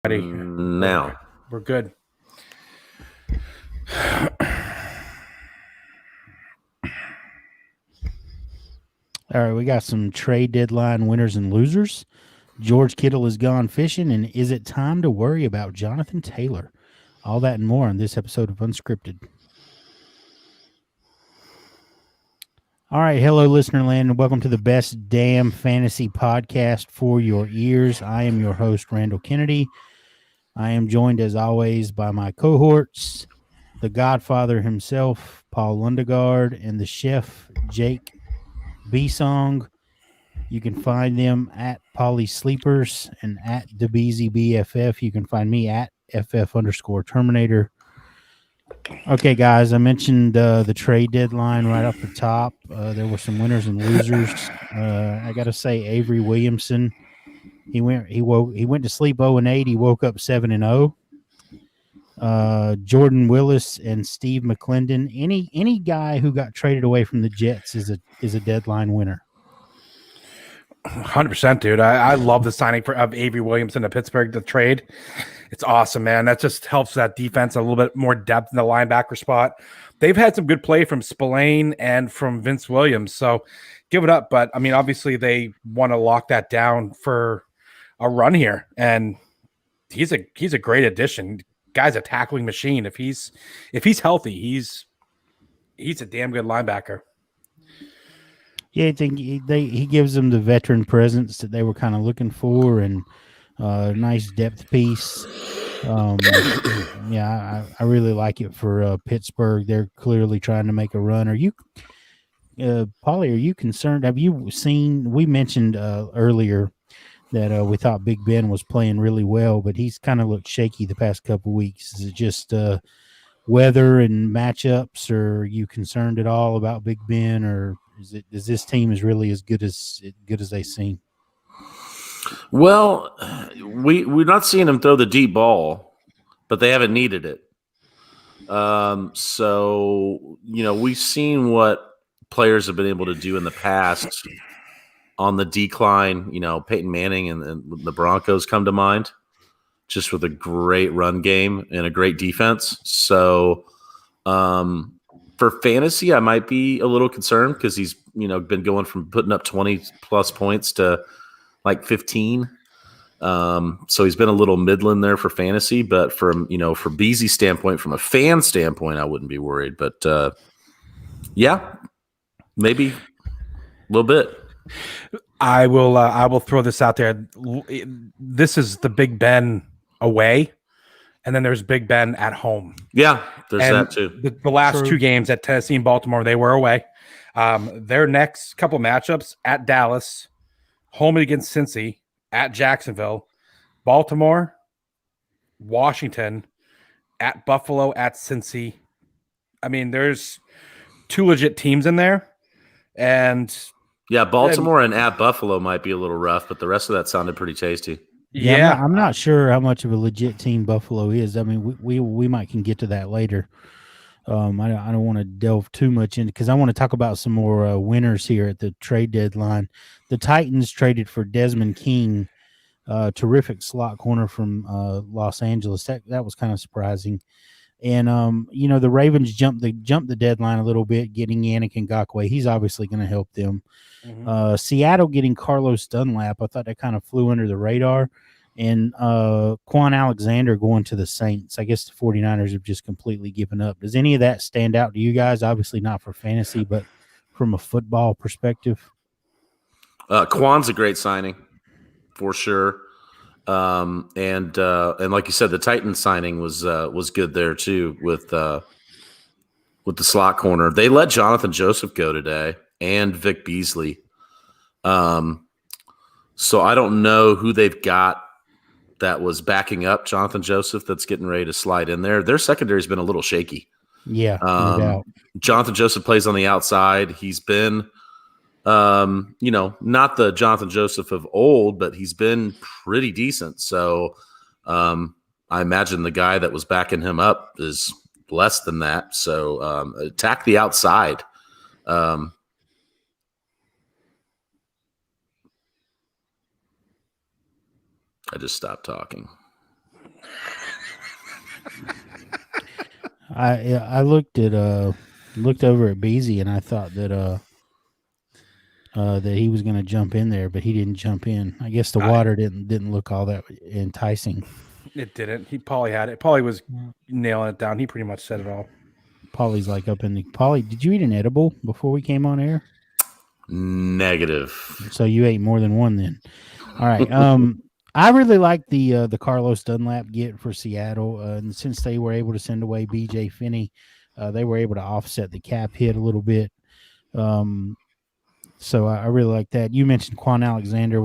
Ready. Now. We're good. All right, we got some trade deadline winners and losers. George Kittle has gone fishing, and is it time to worry about Jonathan Taylor? All that and more on this episode of Unscripted. All right, hello, listener land, and welcome to the best damn fantasy podcast for your ears. I am your host, Randall Kennedy. I am joined, as always, by my cohorts, the Godfather himself, Paul Lundegard, and the chef, Jake B-Song. You can find them at Polly Sleepers and at DeBeezyBFF. You can find me at FF_Terminator. Okay, guys, I mentioned the trade deadline right off the top. There were some winners and losers. I got to say, Avery Williamson, he went to sleep 0-8. He woke up 7-0. Jordan Willis and Steve McClendon. Any guy who got traded away from the Jets is a deadline winner. 100%, dude. I love the signing of Avery Williamson to Pittsburgh, the trade. It's awesome, man. That just helps that defense a little bit more depth in the linebacker spot. They've had some good play from Spillane and from Vince Williams, so give it up. But, I mean, obviously they want to lock that down for a run here, and he's a great addition. Guy's a tackling machine. If he's healthy, he's a damn good linebacker. Yeah, I think he gives them the veteran presence that they were kind of looking for, and a nice depth piece. Yeah, I really like it for Pittsburgh. They're clearly trying to make a run. Are you, Paulie? Are you concerned? Have you seen? We mentioned earlier that we thought Big Ben was playing really well, but he's kind of looked shaky the past couple weeks. Is it just weather and matchups, or are you concerned at all about Big Ben, or is this team is really as good as they seem? Well, we're not seeing him throw the deep ball, but they haven't needed it. So, we've seen what players have been able to do in the past on the decline. Peyton Manning and the Broncos come to mind, just with a great run game and a great defense. So, for fantasy, I might be a little concerned because he's, been going from putting up 20 plus points to like 15. So he's been a little middling there for fantasy, but from Beezy's standpoint, from a fan standpoint, I wouldn't be worried. But yeah, maybe a little bit. I will throw this out there. This is the Big Ben away, and then there's Big Ben at home. Yeah, there's that too. The last two games at Tennessee and Baltimore, they were away. Their next couple matchups at Dallas, home against Cincy, at Jacksonville, Baltimore, Washington, at Buffalo, at Cincy. I mean, there's two legit teams in there, and yeah, Baltimore and at Buffalo might be a little rough, but the rest of that sounded pretty tasty. Yeah, I'm not sure how much of a legit team Buffalo is. I mean, we might can get to that later. I don't want to delve too much into, because I want to talk about some more winners here at the trade deadline. The Titans traded for Desmond King, terrific slot corner from Los Angeles. That was kind of surprising. And the Ravens jumped the deadline a little bit, getting Yannick Ngakoue. He's obviously going to help them. Mm-hmm. Seattle getting Carlos Dunlap. I thought that kind of flew under the radar. And Quan Alexander going to the Saints. I guess the 49ers have just completely given up. Does any of that stand out to you guys? Obviously not for fantasy, but from a football perspective. Quan's a great signing for sure. And like you said, the Titans signing was good there too with the slot corner. They let Jonathan Joseph go today and Vic Beasley. So I don't know who they've got that was backing up Jonathan Joseph that's getting ready to slide in there. Their secondary's been a little shaky. Yeah, no doubt. Jonathan Joseph plays on the outside. He's been not the Jonathan Joseph of old, but he's been pretty decent. So I imagine the guy that was backing him up is less than that. So attack the outside. I just stopped talking. I looked over at Beasy, and I thought that that he was going to jump in there, but he didn't jump in. I guess the water didn't look all that enticing. It didn't. He Paulie had it. Paulie was nailing it down. He pretty much said it all. Paulie's like up in the Paulie. Did you eat an edible before we came on air? Negative. So you ate more than one then. All right. I really like the Carlos Dunlap get for Seattle, and since they were able to send away BJ Finney, they were able to offset the cap hit a little bit. So I really like that. You mentioned Quan Alexander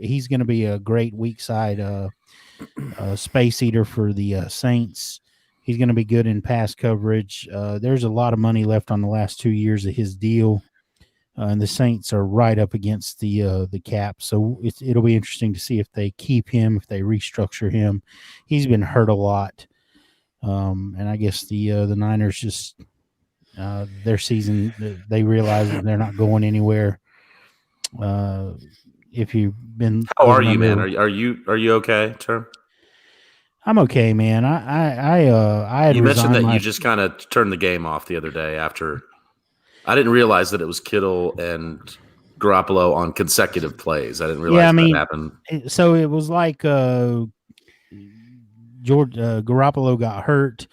he's going to be a great weak side space eater for the Saints. He's going to be good in pass coverage. There's a lot of money left on the last 2 years of his deal. And the Saints are right up against the cap, so it'll be interesting to see if they keep him, if they restructure him. He's been hurt a lot, and I guess the Niners just their season, they realize that they're not going anywhere. If you've been, how are you, man? Are you okay, Term? I'm okay, man. I had you mentioned that you just kind of turned the game off the other day after. I didn't realize that it was Kittle and Garoppolo on consecutive plays. I didn't realize that happened. So it was like Garoppolo got hurt.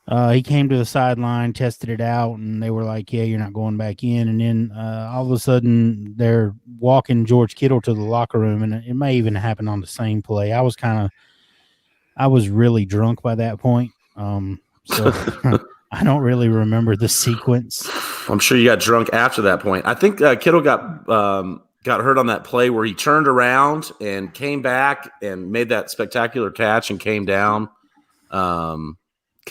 He came to the sideline, tested it out, and they were like, yeah, you're not going back in. And then all of a sudden they're walking George Kittle to the locker room, and it may even happen on the same play. I was really drunk by that point. So I don't really remember the sequence. I'm sure you got drunk after that point. I think Kittle got hurt on that play where he turned around and came back and made that spectacular catch and came down a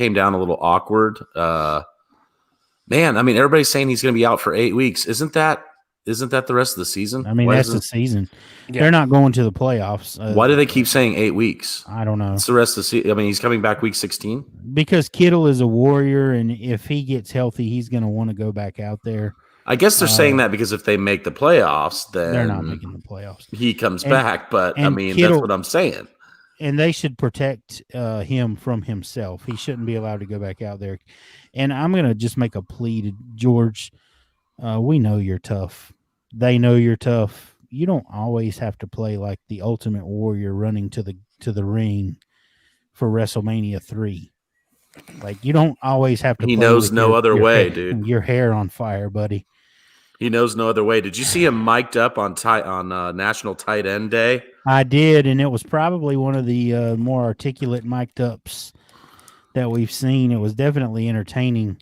little awkward. Man, I mean, everybody's saying he's going to be out for 8 weeks. Isn't that the rest of the season? I mean, that's the season. Yeah. They're not going to the playoffs. Why do they keep saying 8 weeks? I don't know. It's the rest of the season. I mean, he's coming back week 16. Because Kittle is a warrior, and if he gets healthy, he's going to want to go back out there. I guess they're saying that because if they make the playoffs, then they're not making the playoffs. He comes back, but I mean, Kittle, that's what I'm saying. And they should protect him from himself. He shouldn't be allowed to go back out there. And I'm going to just make a plea to George. We know you're tough. They know you're tough. You don't always have to play like the ultimate warrior running to the ring for WrestleMania 3. Like, you don't always have to. He knows no other way, dude. Your hair on fire, buddy. He knows no other way. Did you see him mic'd up on National Tight End Day? I did, and it was probably one of the more articulate mic'd ups that we've seen. It was definitely entertaining.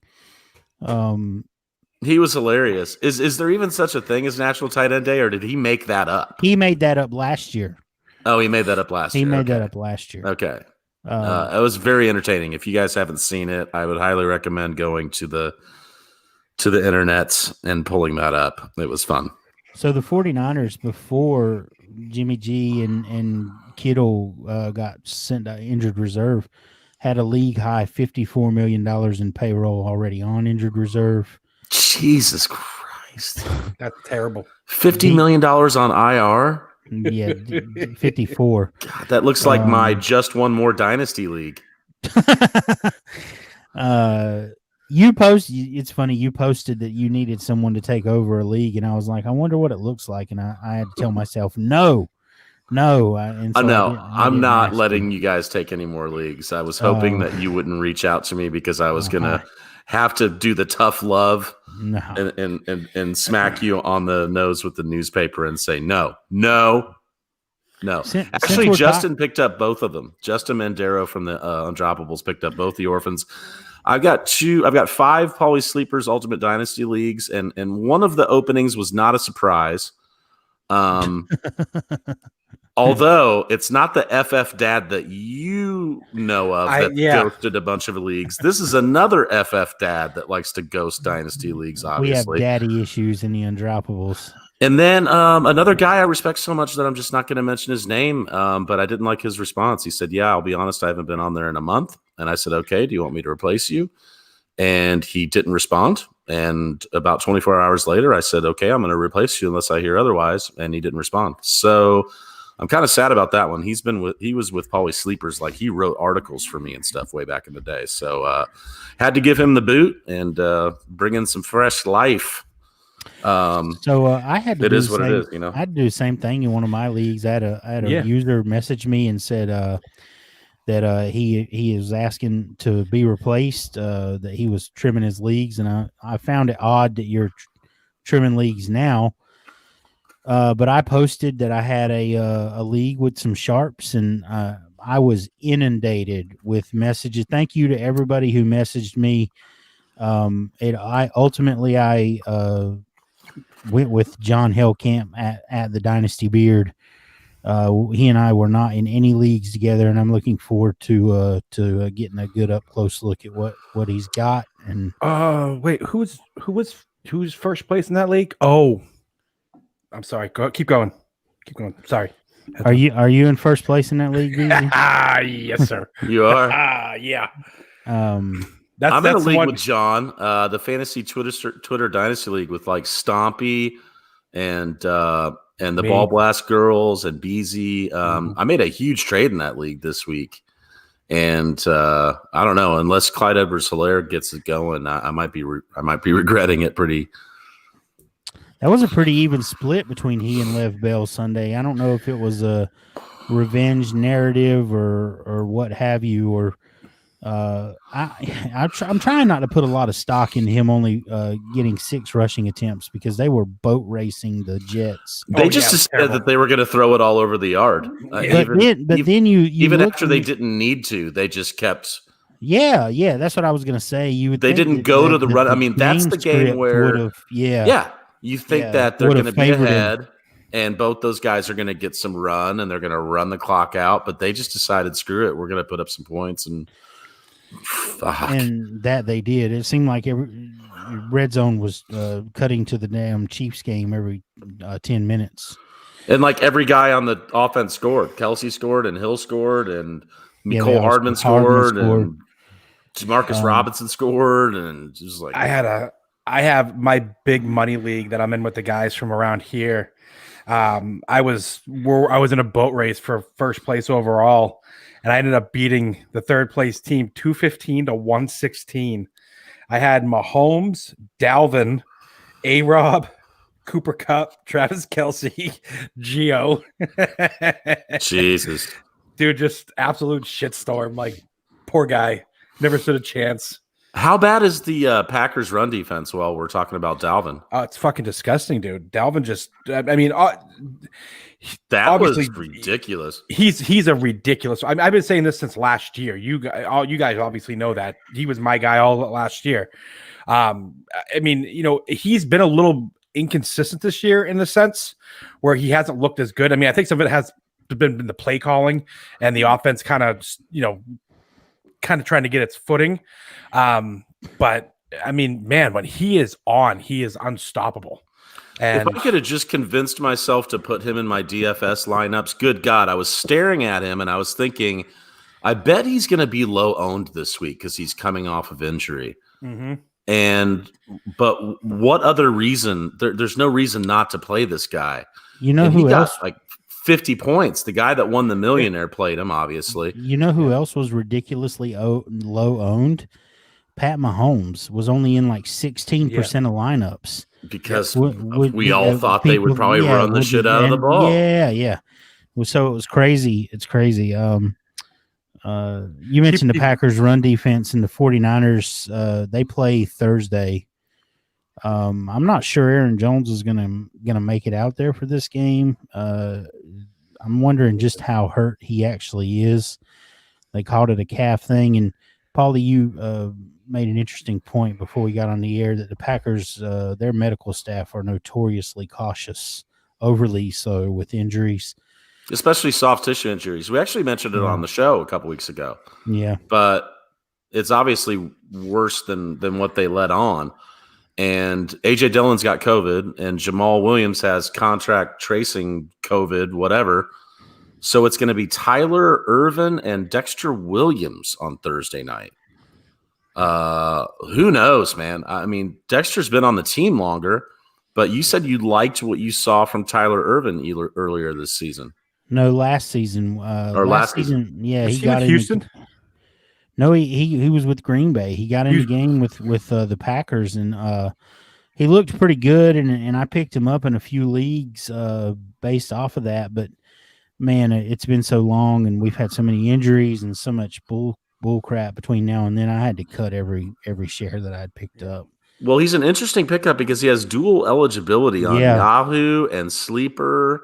He was hilarious. Is there even such a thing as National Tight End Day, or did he make that up? He made that up last year. Oh, he made that up last year. He made that up last year. Okay. It was very entertaining. If you guys haven't seen it, I would highly recommend going to the internet and pulling that up. It was fun. So the 49ers, before Jimmy G and Kittle got sent to injured reserve, had a league high $54 million in payroll already on injured reserve. Jesus Christ. That's terrible. $50 million on IR? Yeah, 54. God, that looks like my just one more dynasty league. It's funny, you posted that you needed someone to take over a league, and I was like, I wonder what it looks like, and I had to tell myself no. I'm not letting you guys take any more leagues. I was hoping that you wouldn't reach out to me because I was gonna have to do the tough love and smack you on the nose with the newspaper and say no. Actually, Justin picked up both of them. Justin Mandero from the Undroppables picked up both the orphans. I've got 5 Paulie Sleepers Ultimate Dynasty leagues, and one of the openings was not a surprise. Although it's not the FF dad that you know of that ghosted a bunch of leagues. This is another FF dad that likes to ghost dynasty leagues, obviously. We have daddy issues in the Undroppables. And then another guy I respect so much that I'm just not going to mention his name, but I didn't like his response. He said, yeah, I'll be honest, I haven't been on there in a month. And I said, okay, do you want me to replace you? And he didn't respond. And about 24 hours later, I said, okay, I'm going to replace you unless I hear otherwise. And he didn't respond. So I'm kind of sad about that one. He was with Pauly Sleepers, like he wrote articles for me and stuff way back in the day. So had to give him the boot and bring in some fresh life. I had to it do is the what same, it is, you know. I had to do the same thing in one of my leagues. I had a Yeah. user message me and said that he is asking to be replaced, that he was trimming his leagues, and I found it odd that you're trimming leagues now. But I posted that I had a league with some sharps, and I was inundated with messages. Thank you to everybody who messaged me. I ultimately went with John Hellcamp at the Dynasty Beard. He and I were not in any leagues together, and I'm looking forward to getting a good up close look at what he's got. And wait, who's first place in that league? Oh, I'm sorry. Keep going. Sorry. are you in first place in that league, Beezy? Yes, sir. You are. Yeah. I'm in a league with John, the Fantasy Twitter Dynasty League with like Stompy and the Ball Blast Girls and Beezy. I made a huge trade in that league this week, and I don't know, unless Clyde Edwards-Helaire gets it going, I might be regretting it pretty. That was a pretty even split between he and Lev Bell Sunday. I don't know if it was a revenge narrative or what have you, or I'm trying not to put a lot of stock in him only getting 6 rushing attempts, because they were boat racing the Jets. They just said that they were going to throw it all over the yard. Then you even after they didn't need to, they just kept. Yeah, that's what I was going to say. They didn't go to the run. I mean, that's the game where you think that they're going to be ahead, and both those guys are going to get some run, and they're going to run the clock out. But they just decided, screw it, we're going to put up some points, and that they did. It seemed like every red zone was cutting to the damn Chiefs game every 10 minutes. And like every guy on the offense scored. Kelsey scored, and Hill scored, and Mecole Hardman scored, and Demarcus Robinson scored, and just like I have my big money league that I'm in with the guys from around here. I was in a boat race for first place overall, and I ended up beating the third place team 215 to 116. I had Mahomes, Dalvin, A-Rob, Cooper Kupp, Travis Kelce, Gio. Jesus. Dude, just absolute shitstorm. Like, poor guy. Never stood a chance. How bad is the Packers run defense while we're talking about Dalvin? It's fucking disgusting, dude. Dalvin just, I mean, that was ridiculous. He's a ridiculous. I've been saying this since last year. You guys obviously know that. He was my guy all last year. I mean, you know, he's been a little inconsistent this year in the sense where he hasn't looked as good. I mean, I think some of it has been the play calling and the offense kind of trying to get its footing. But I mean, man, when he is on, he is unstoppable. And if I could have just convinced myself to put him in my DFS lineups, good God, I was staring at him and I was thinking, I bet he's going to be low owned this week because he's coming off of injury. Mm-hmm. But what other reason? There's no reason not to play this guy. You know who else? Like 50 points. The guy that won the millionaire played him, obviously. You know who else was ridiculously low owned? Pat Mahomes was only in like 16% of lineups. Because we all thought they would probably run the shit out of the ball. Yeah. So it was crazy. It's crazy. You mentioned the Packers run defense and the 49ers. They play Thursday. I'm not sure Aaron Jones is gonna make it out there for this game. I'm wondering just how hurt he actually is. They called it a calf thing, and Paulie, you made an interesting point before we got on the air that the Packers, their medical staff are notoriously cautious, overly so with injuries, especially soft tissue injuries. We actually mentioned it on the show a couple weeks ago. Yeah, but it's obviously worse than what they let on. And AJ Dillon's got COVID, and Jamal Williams has contract tracing COVID, whatever. So it's going to be Tyler Ervin and Dexter Williams on Thursday night. Who knows, man? I mean, Dexter's been on the team longer, but you said you liked what you saw from Tyler Ervin earlier this season. No, last season. Or Last last season? season, yeah, Was he he with got in. Houston? No, he was with Green Bay. He got in the game with the Packers, and he looked pretty good. And I picked him up in a few leagues based off of that. But man, it's been so long, and we've had so many injuries and so much bull crap between now and then. I had to cut every share that I'd picked up. Well, he's an interesting pickup because he has dual eligibility on Yeah. Yahoo and Sleeper.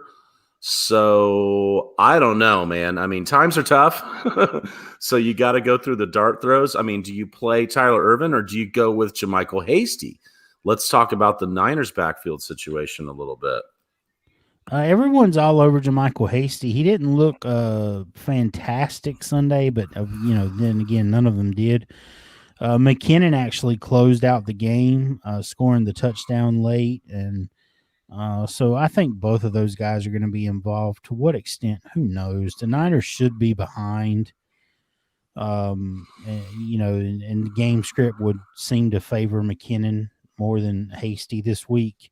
So I don't know, man. I mean, times are tough. So you got to go through the dart throws. I mean, do you play Tyler Ervin or do you go with Jermichael Hasty? Let's talk about the Niners backfield situation a little bit. Everyone's all over Jermichael Hasty. He didn't look fantastic Sunday, but then again, none of them did. McKinnon actually closed out the game, scoring the touchdown late, and so I think both of those guys are going to be involved. To what extent, who knows? The Niners should be behind. And the game script would seem to favor McKinnon more than Hasty this week.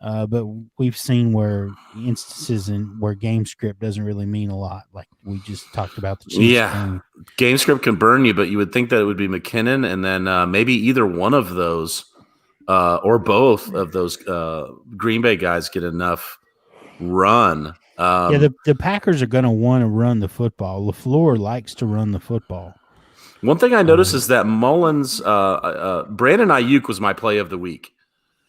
But we've seen where instances where game script doesn't really mean a lot, like we just talked about the Chiefs game. Game script can burn you, but you would think that it would be McKinnon, and then maybe either one of those or both of those Green Bay guys get enough run. The Packers are going to want to run the football. LaFleur likes to run the football. One thing I noticed is that Mullins, Brandon Ayuk was my play of the week.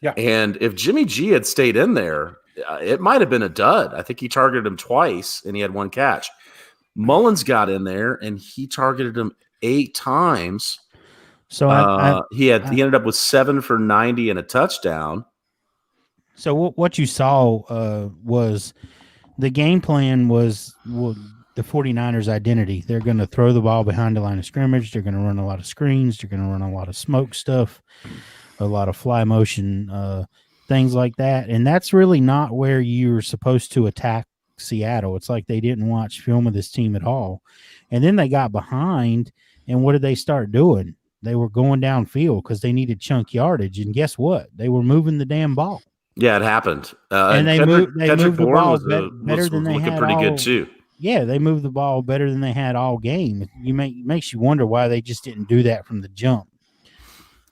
Yeah. And if Jimmy G had stayed in there, it might have been a dud. I think he targeted him twice and he had one catch. Mullins got in there and he targeted him 8 times. So he ended up with 7 for 90 and a touchdown. So what you saw was the game plan was the 49ers' identity. They're going to throw the ball behind the line of scrimmage. They're going to run a lot of screens. They're going to run a lot of smoke stuff, a lot of fly motion, things like that. And that's really not where you're supposed to attack Seattle. It's like they didn't watch film of this team at all. And then they got behind, and what did they start doing? They were going downfield because they needed chunk yardage. And guess what? They were moving the damn ball. Yeah, it happened. And they moved the ball better than they had pretty good too. Yeah, they moved the ball better than they had all game. Makes you wonder why they just didn't do that from the jump.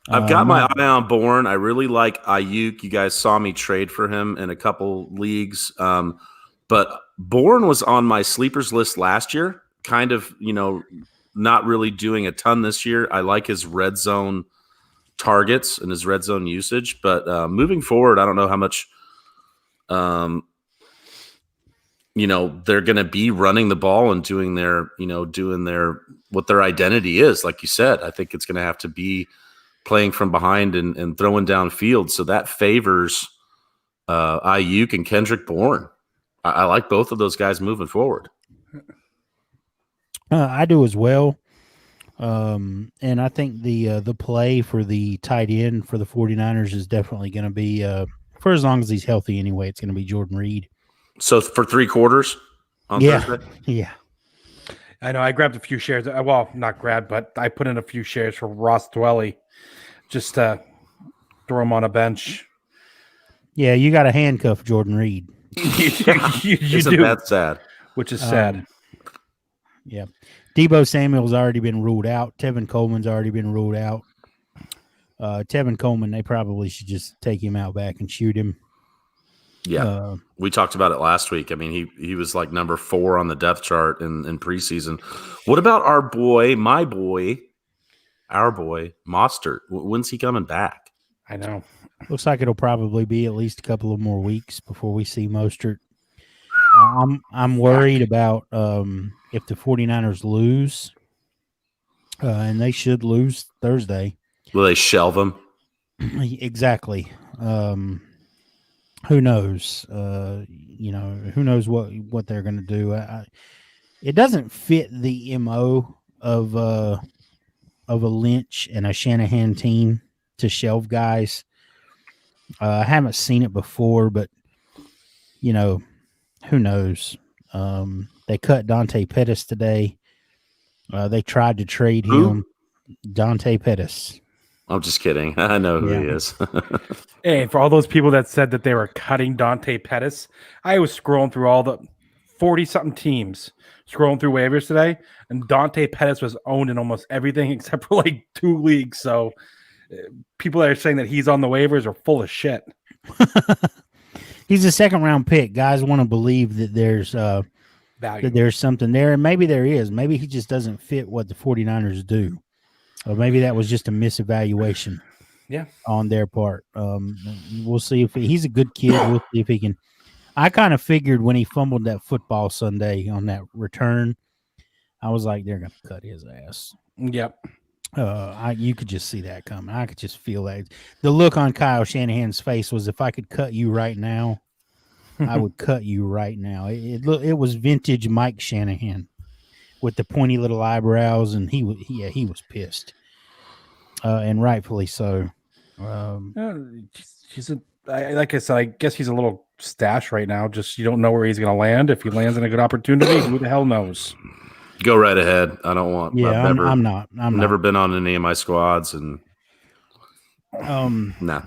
I've got my eye on Bourne. I really like Ayuk. You guys saw me trade for him in a couple leagues. But Bourne was on my sleepers list last year, kind of, not really doing a ton this year. I like his red zone targets and his red zone usage. But moving forward, I don't know how much, they're going to be running the ball and doing their what their identity is. Like you said, I think it's going to have to be playing from behind and throwing downfield. So that favors Ayuk and Kendrick Bourne. I like both of those guys moving forward. I do as well. And I think the play for the tight end for the 49ers is definitely going to be, for as long as he's healthy anyway, it's going to be Jordan Reed. So for 3 quarters on Thursday? Yeah. I know I grabbed a few shares. Well, not grabbed, but I put in a few shares for Ross Dwelly just to throw him on a bench. Yeah, you got to handcuff Jordan Reed. you Isn't do. that sad? Which is sad. Yeah. Deebo Samuel's already been ruled out. Tevin Coleman's already been ruled out. Tevin Coleman, they probably should just take him out back and shoot him. Yeah. We talked about it last week. I mean, he was like number 4 on the depth chart in preseason. What about our boy, Mostert? When's he coming back? I know. Looks like it'll probably be at least a couple of more weeks before we see Mostert. I'm worried about if the 49ers lose, and they should lose Thursday. Will they shelve him? Exactly. Who knows? Who knows what they're going to do? It doesn't fit the MO of a Lynch and a Shanahan team to shelve guys. I haven't seen it before, but who knows? They cut Dante Pettis today. They tried to trade him. Dante Pettis. I'm just kidding. I know who he is. Hey, for all those people that said that they were cutting Dante Pettis, I was scrolling through all the 40-something teams scrolling through waivers today, and Dante Pettis was owned in almost everything except for like 2 leagues. So people that are saying that he's on the waivers are full of shit. He's a second-round pick. Guys want to believe that there's something there, and maybe there is. Maybe he just doesn't fit what the 49ers do. Or maybe that was just a misevaluation on their part. We'll see if he's a good kid. We'll see if he can. I kind of figured when he fumbled that football Sunday on that return, I was like, they're going to cut his ass. Yep. You could just see that coming. I could just feel that. The look on Kyle Shanahan's face was, if I could cut you right now, I would cut you right now. It was vintage Mike Shanahan with the pointy little eyebrows, and he was pissed, and rightfully so. Like I said, I guess he's a little stash right now. Just you don't know where he's going to land. If he lands in a good opportunity, who the hell knows? Go right ahead. I don't want. Yeah, I'm not. Never been on any of my squads, and nah.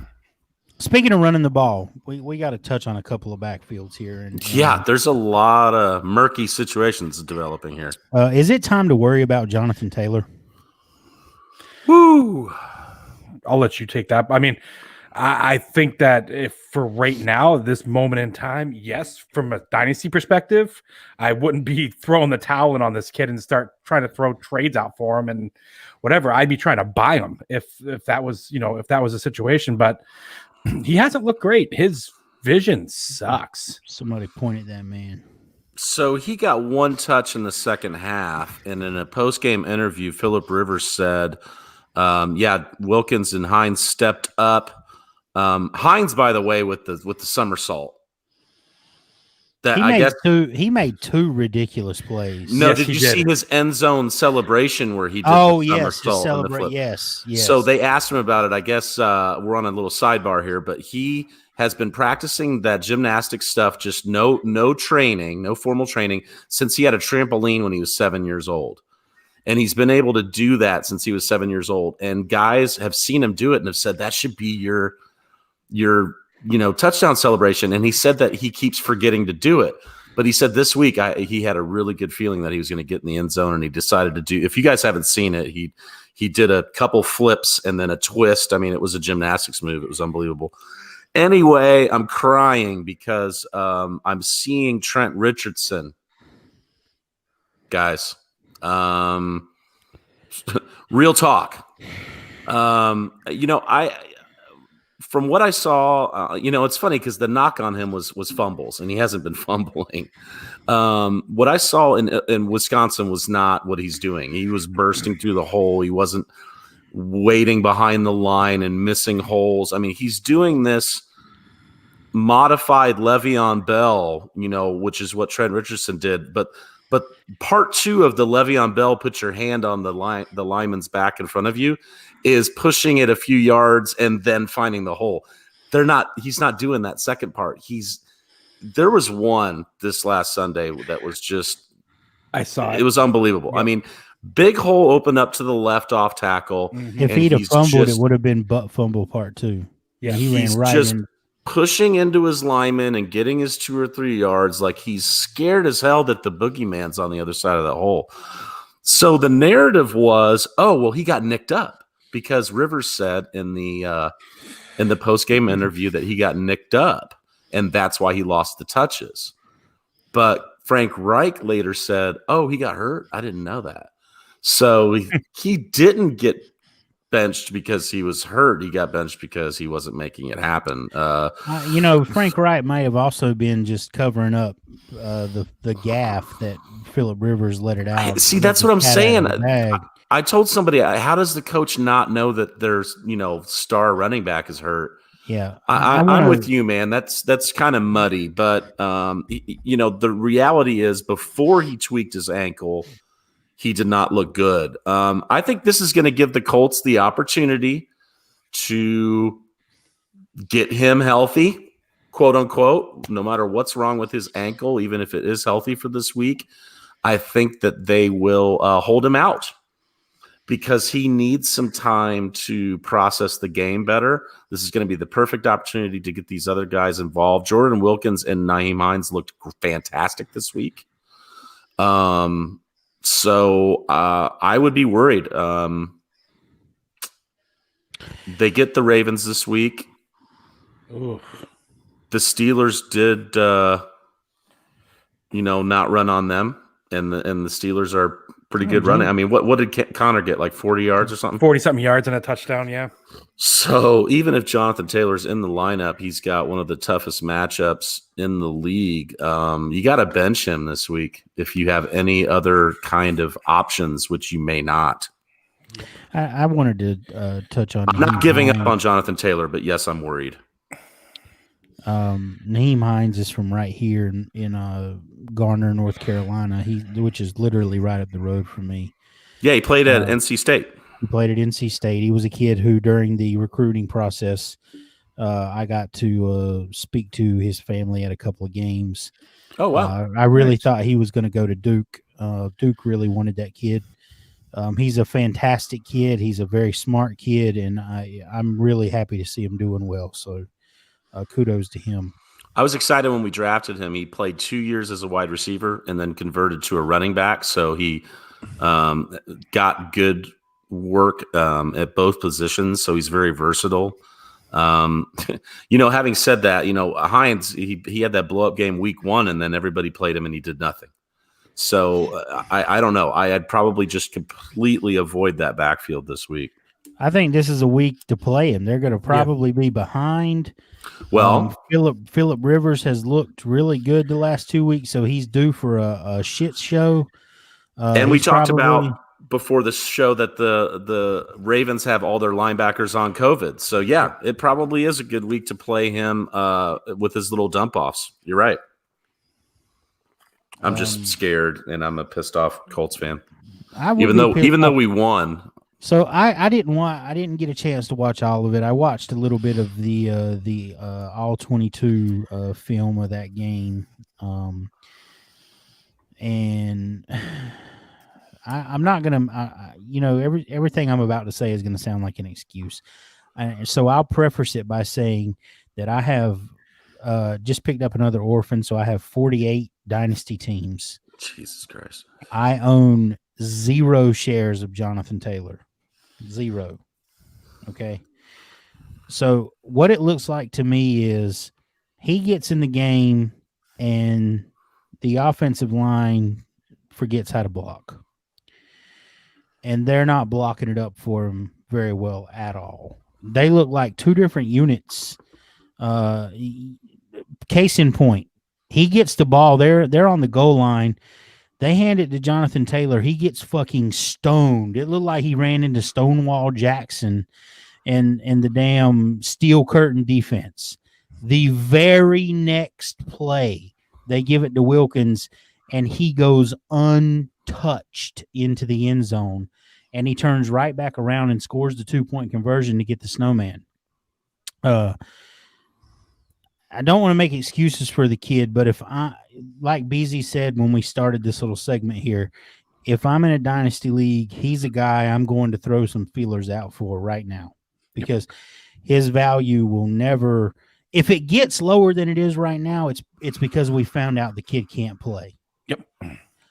Speaking of running the ball, we got to touch on a couple of backfields here. And there's a lot of murky situations developing here. Is it time to worry about Jonathan Taylor? Woo! I'll let you take that. I mean, I think that if for right now, this moment in time, yes, from a dynasty perspective, I wouldn't be throwing the towel in on this kid and start trying to throw trades out for him and whatever. I'd be trying to buy him if that was a situation. But he hasn't looked great. His vision sucks. Somebody point at that man. So he got 1 touch in the second half, and in a post-game interview, Phillip Rivers said, Wilkins and Hines stepped up. Hines, by the way, with the somersault. He made 2 ridiculous plays. No, yes, did you see his end zone celebration where he did the somersault and the flip? Yes. So they asked him about it. I guess we're on a little sidebar here, but he has been practicing that gymnastic stuff, just no training, no formal training, since he had a trampoline when he was 7 years old. And he's been able to do that since he was 7 years old. And guys have seen him do it and have said that should be your touchdown celebration. And he said that he keeps forgetting to do it. But he said this week he had a really good feeling that he was going to get in the end zone, and he decided to do. If you guys haven't seen it, he did a couple flips and then a twist. I mean, it was a gymnastics move. It was unbelievable. Anyway, I'm crying because I'm seeing Trent Richardson. Guys, real talk. From what I saw, it's funny because the knock on him was fumbles, and he hasn't been fumbling. What I saw in Wisconsin was not what he's doing. He was bursting through the hole. He wasn't waiting behind the line and missing holes. I mean, he's doing this modified Le'Veon Bell, which is what Trent Richardson did. But part 2 of the Le'Veon Bell, put your hand on the lineman's back in front of you, is pushing it a few yards and then finding the hole. He's not doing that second part. There was one this last Sunday that was just, I saw it. It was unbelievable. Yeah. I mean, big hole opened up to the left off tackle. Mm-hmm. If he'd have fumbled, it would have been butt fumble part 2. Yeah, he ran right in. Pushing into his lineman and getting his 2 or 3 yards, like he's scared as hell that the boogeyman's on the other side of the hole. So the narrative was, he got nicked up, because Rivers said in the post-game interview that he got nicked up, and that's why he lost the touches. But Frank Reich later said, he got hurt? I didn't know that. So he didn't get benched because he was hurt. He got benched because he wasn't making it happen. Frank Wright may have also been just covering up the gaffe that Phillip Rivers let it out. See, that's what I'm saying. I told somebody, how does the coach not know that there's star running back is hurt? Yeah, I'm with you, man. That's kind of muddy, but the reality is, before he tweaked his ankle, he did not look good. I think this is going to give the Colts the opportunity to get him healthy, quote unquote, no matter what's wrong with his ankle, even if it is healthy for this week. I think that they will hold him out, because he needs some time to process the game better. This is going to be the perfect opportunity to get these other guys involved. Jordan Wilkins and Nyheim Hines looked fantastic this week. So I would be worried. They get the Ravens this week. Ooh. The Steelers did, not run on them, and the Steelers are pretty good running. I mean, what did Connor get? Like 40 yards or something? 40-something yards and a touchdown, yeah. So even if Jonathan Taylor's in the lineup, he's got one of the toughest matchups in the league. You got to bench him this week if you have any other kind of options, which you may not. I wanted to touch on. I'm not giving up on Jonathan Taylor, but yes, I'm worried. Nyheim Hines is from right here in Garner, North Carolina. Which is literally right up the road from me. Yeah, he played at NC State. He played at NC State. He was a kid who, during the recruiting process, I got to speak to his family at a couple of games. Oh, wow. I really thought he was going to go to Duke. Duke really wanted that kid. He's a fantastic kid. He's a very smart kid, and I'm really happy to see him doing well. So kudos to him. I was excited when we drafted him. He played 2 years as a wide receiver and then converted to a running back. So he got good work at both positions. So he's very versatile. Having said that, Hines, he had that blow up game week 1, and then everybody played him and he did nothing. So I don't know. I'd probably just completely avoid that backfield this week. I think this is a week to play him. They're going to probably be behind. Well, Phillip Rivers has looked really good the last 2 weeks, so he's due for a shit show. And we talked about before the show that the Ravens have all their linebackers on COVID. So, yeah, it probably is a good week to play him with his little dump-offs. You're right. I'm just scared, and I'm a pissed off Colts fan. Even though we won. So I didn't get a chance to watch all of it. I watched a little bit of the all 22 film of that game, and I'm not gonna. Everything I'm about to say is gonna sound like an excuse. So I'll preface it by saying that I have just picked up another orphan, so I have 48 dynasty teams. Jesus Christ! I own 0 shares of Jonathan Taylor. 0. Okay. So what it looks like to me is he gets in the game and the offensive line forgets how to block. And they're not blocking it up for him very well at all. They look like 2 different units. Case in point, he gets the ball. They're on the goal line. They hand it to Jonathan Taylor. He gets fucking stoned. It looked like he ran into Stonewall Jackson and the damn Steel Curtain defense. The very next play, they give it to Wilkins, and he goes untouched into the end zone, and he turns right back around and scores the 2-point conversion to get the snowman. I don't want to make excuses for the kid, but if like BZ said when we started this little segment here, if I'm in a dynasty league, he's a guy I'm going to throw some feelers out for right now, because his value will never, if it gets lower than it is right now, it's because we found out the kid can't play. Yep.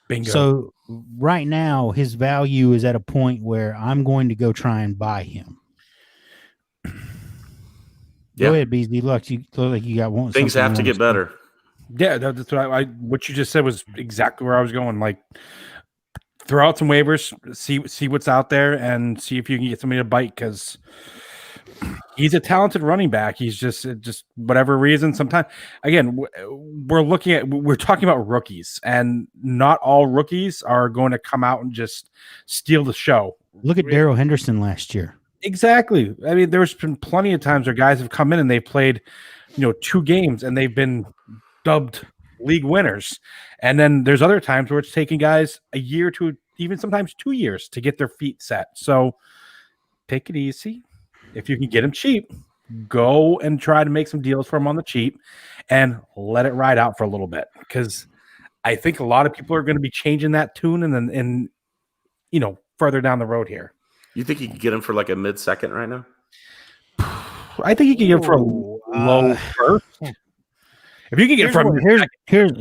Bingo. So right now his value is at a point where I'm going to go try and buy him. Yeah. Go ahead, BZ. Look like you got one. Things have to get better. Yeah, that's what what you just said was exactly where I was going. Like, throw out some waivers, see what's out there, and see if you can get somebody to bite, because he's a talented running back. He's just whatever reason. Sometimes, again, we're talking about rookies, and not all rookies are going to come out and just steal the show. Look at Darrell Henderson last year. Exactly. I mean, there's been plenty of times where guys have come in and they've played, 2 games and they've been dubbed league winners. And then there's other times where it's taking guys a year to even sometimes 2 years to get their feet set. So take it easy. If you can get them cheap, go and try to make some deals for them on the cheap and let it ride out for a little bit. Because I think a lot of people are going to be changing that tune and then, further down the road here. You think you could get him for like a mid-second right now? I think you can get it for a low first. If you can get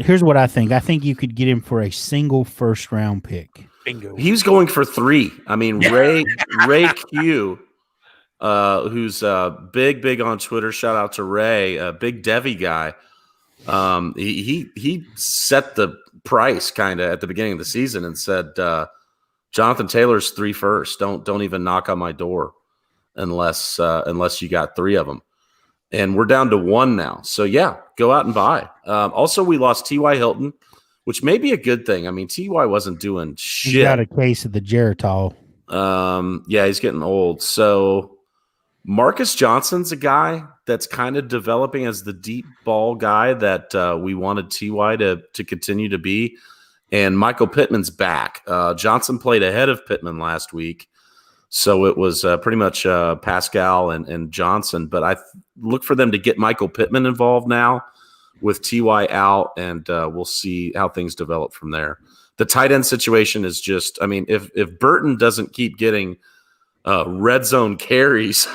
here's what I think. I think you could get him for a single first round pick. Bingo. He was going for 3. I mean, Ray Q, who's big on Twitter. Shout out to Ray, a big Devi guy. He set the price kind of at the beginning of the season and said, Jonathan Taylor's 3 first. Don't even knock on my door unless you got 3 of them. And we're down to 1 now. So, yeah, go out and buy. Also, we lost T.Y. Hilton, which may be a good thing. I mean, T.Y. wasn't doing shit. He got a case of the Geritol. Yeah, he's getting old. So, Marcus Johnson's a guy that's kind of developing as the deep ball guy that we wanted T.Y. to continue to be. And Michael Pittman's back. Johnson played ahead of Pittman last week. So it was pretty much Pascal and Johnson. But I look for them to get Michael Pittman involved now with T.Y. out, and we'll see how things develop from there. The tight end situation is just, I mean, if Burton doesn't keep getting red zone carries,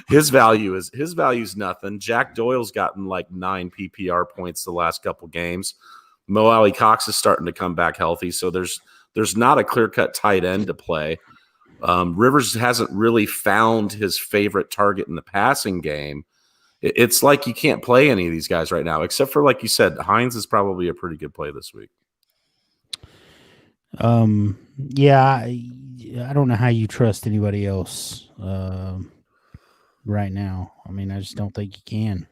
his value is nothing. Jack Doyle's gotten like 9 PPR points the last couple games. Mo Alley Cox is starting to come back healthy, so there's not a clear-cut tight end to play. Rivers hasn't really found his favorite target in the passing game. It's like you can't play any of these guys right now, except for, like you said, Hines is probably a pretty good play this week. Yeah, I don't know how you trust anybody else right now. I mean, I just don't think you can.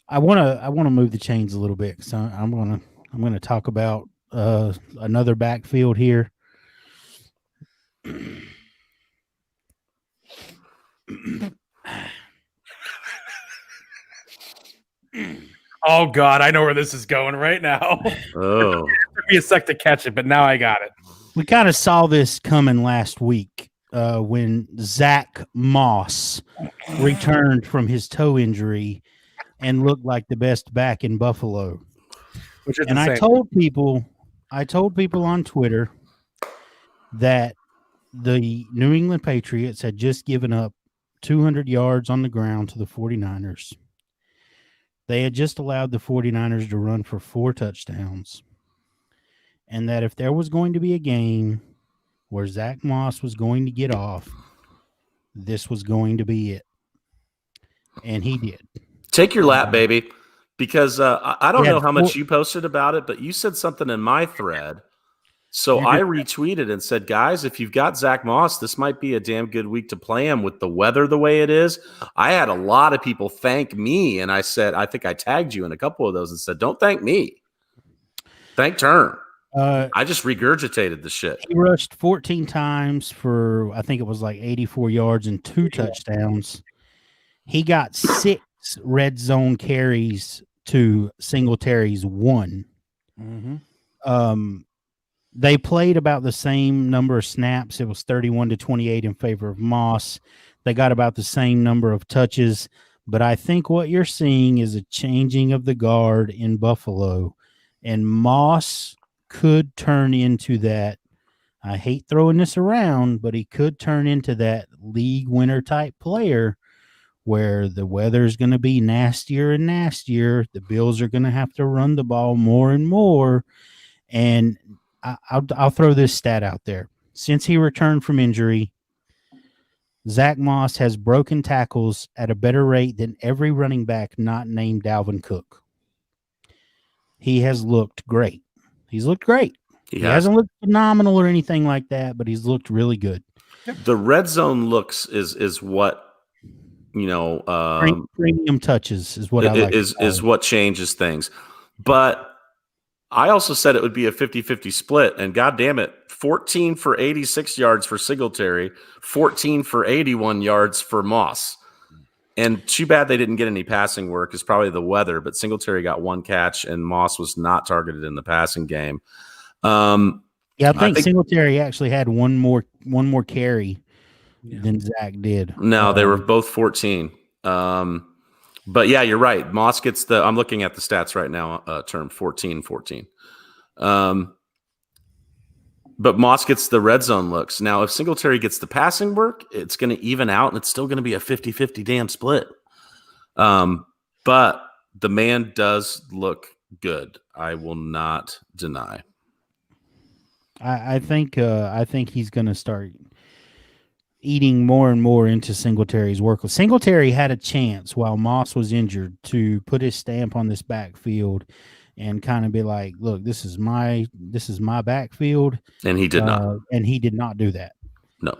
I want to move the chains a little bit, so I'm gonna talk about another backfield here. Oh God, I know where this is going right now. Oh, It took me a sec to catch it, but now I got it. We kind of saw this coming last week when Zach Moss returned from his toe injury and looked like the best back in Buffalo. Which is And I told people on Twitter that the New England Patriots had just given up 200 yards on the ground to the 49ers. They had just allowed the 49ers to run for 4 touchdowns. And that if there was going to be a game where Zach Moss was going to get off, this was going to be it. And he did. take your lap, baby, because I don't know how much you posted about it, but you said something in my thread. So I retweeted and said, guys, if you've got Zach Moss, this might be a damn good week to play him with the weather the way it is. I had a lot of people thank me, and I said, I think I tagged you in a couple of those and said, don't thank me. Thank Turn. I just regurgitated the shit. He rushed 14 times for, I think it was like 84 yards and 2 touchdowns. He got 6 red zone carries to Singletary's 1. Mm-hmm. They played about the same number of snaps. It was 31-28 in favor of Moss. They got about the same number of touches. But I think what you're seeing is a changing of the guard in Buffalo. And Moss could turn into that. I hate throwing this around, but he could turn into that league winner type player where the weather is going to be nastier and nastier. The Bills are going to have to run the ball more and more. And I'll throw this stat out there. Since he returned from injury, Zach Moss has broken tackles at a better rate than every running back not named Dalvin Cook. He has looked great. He's looked great. He hasn't looked phenomenal or anything like that, but he's looked really good. The red zone looks is what, you know, premium touches is what I like. Is what changes things. But I also said it would be a 50-50 split, and God damn it, 14 for 86 yards for Singletary, 14 for 81 yards for Moss. And too bad they didn't get any passing work is probably the weather, but Singletary got 1 catch, and Moss was not targeted in the passing game. I think Singletary actually had one more carry than Zach did. No, they were both 14. But yeah, you're right. Moss gets I'm looking at the stats right now, term 14. But But Moss gets the red zone looks. Now, if Singletary gets the passing work, it's going to even out, and it's still going to be a 50-50 damn split. But the man does look good. I will not deny. I think he's going to start eating more and more into Singletary's work. Singletary had a chance while Moss was injured to put his stamp on this backfield and kind of be like, look, this is my backfield. And he did not. And he did not do that. No.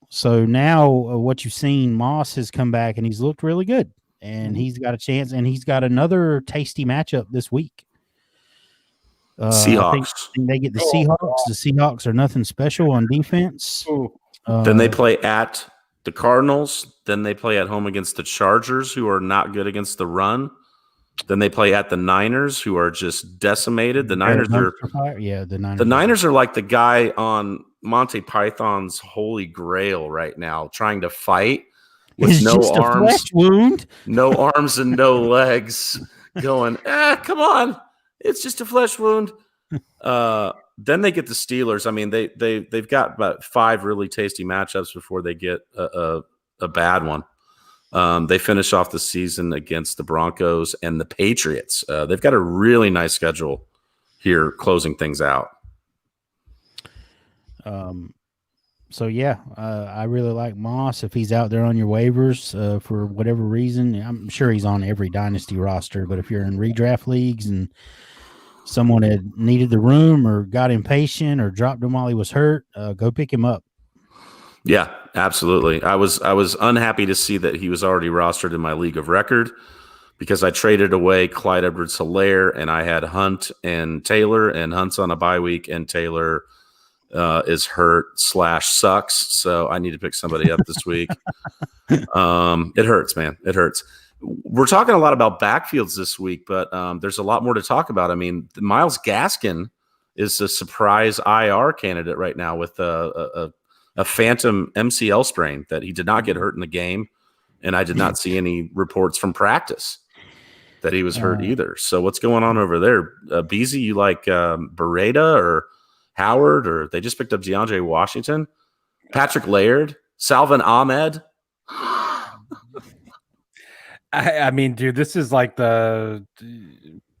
So now what you've seen, Moss has come back and he's looked really good, and he's got a chance, and he's got another tasty matchup this week. Seahawks. I think they get the Seahawks. The Seahawks are nothing special on defense. Then they play at the Cardinals. Then they play at home against the Chargers, who are not good against the run. Then they play at the Niners, who are just decimated. The Niners are like the guy on Monty Python's Holy Grail right now, trying to fight with it's no just arms, a flesh wound. no arms and no legs, going, come on, it's just a flesh wound. Then they get the Steelers. I mean, they've got about 5 really tasty matchups before they get a bad one. They finish off the season against the Broncos and the Patriots. They've got a really nice schedule here, closing things out. So yeah, I really like Moss. If he's out there on your waivers for whatever reason, I'm sure he's on every dynasty roster. But if you're in redraft leagues and someone had needed the room or got impatient or dropped him while he was hurt, go pick him up. Yeah, absolutely. I was unhappy to see that he was already rostered in my league of record because I traded away Clyde Edwards-Helaire and I had Hunt and Taylor, and Hunt's on a bye week and Taylor is hurt / sucks. So I need to pick somebody up this week. It hurts, man. It hurts. We're talking a lot about backfields this week, but there's a lot more to talk about. I mean, Myles Gaskin is a surprise IR candidate right now with a phantom MCL sprain that he did not get hurt in the game, and I did not see any reports from practice that he was hurt either. So what's going on over there? Beasley, you like Beretta or Howard, or they just picked up DeAndre Washington, Patrick Laird, Salvin Ahmed? I mean, dude, this is like the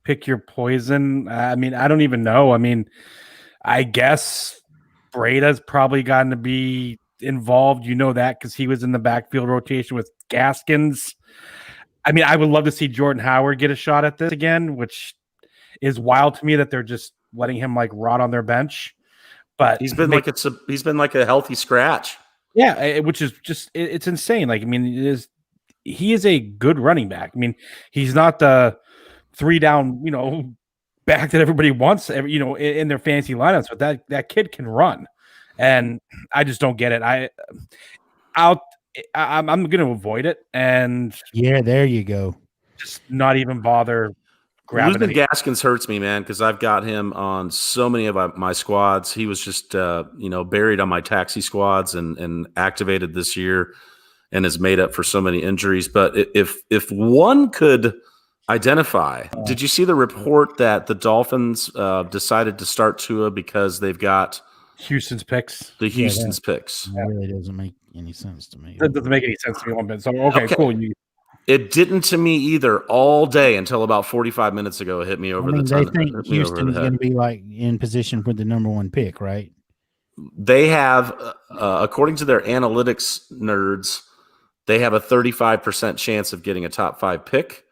pick your poison. I mean, I don't even know. I mean, I guess Breda's probably gotten to be involved. You know that because he was in the backfield rotation with Gaskins. I mean, I would love to see Jordan Howard get a shot at this again, which is wild to me that they're just letting him like rot on their bench. But he's been like a healthy scratch. Yeah, which is just it's insane. Like, I mean, he is a good running back. I mean, he's not the 3 down, back that everybody wants, in their fantasy lineups, but that kid can run, and I just don't get it. I'm going to avoid it, and yeah, there you go. Just not even bother grabbing Losing Gaskins hurts me, man, because I've got him on so many of my squads. He was just buried on my taxi squads and activated this year, and has made up for so many injuries. But if one could identify, did you see the report that the Dolphins decided to start Tua because they've got Houston's picks? The Houston's picks. That really doesn't make any sense to me. That doesn't make any sense to me one bit. So okay. Cool. It didn't to me either all day until about 45 minutes ago. It hit me over the tongue. They think Houston's going to be like in position for the number 1 pick, right? They have, according to their analytics nerds, they have a 35% chance of getting a top 5 pick,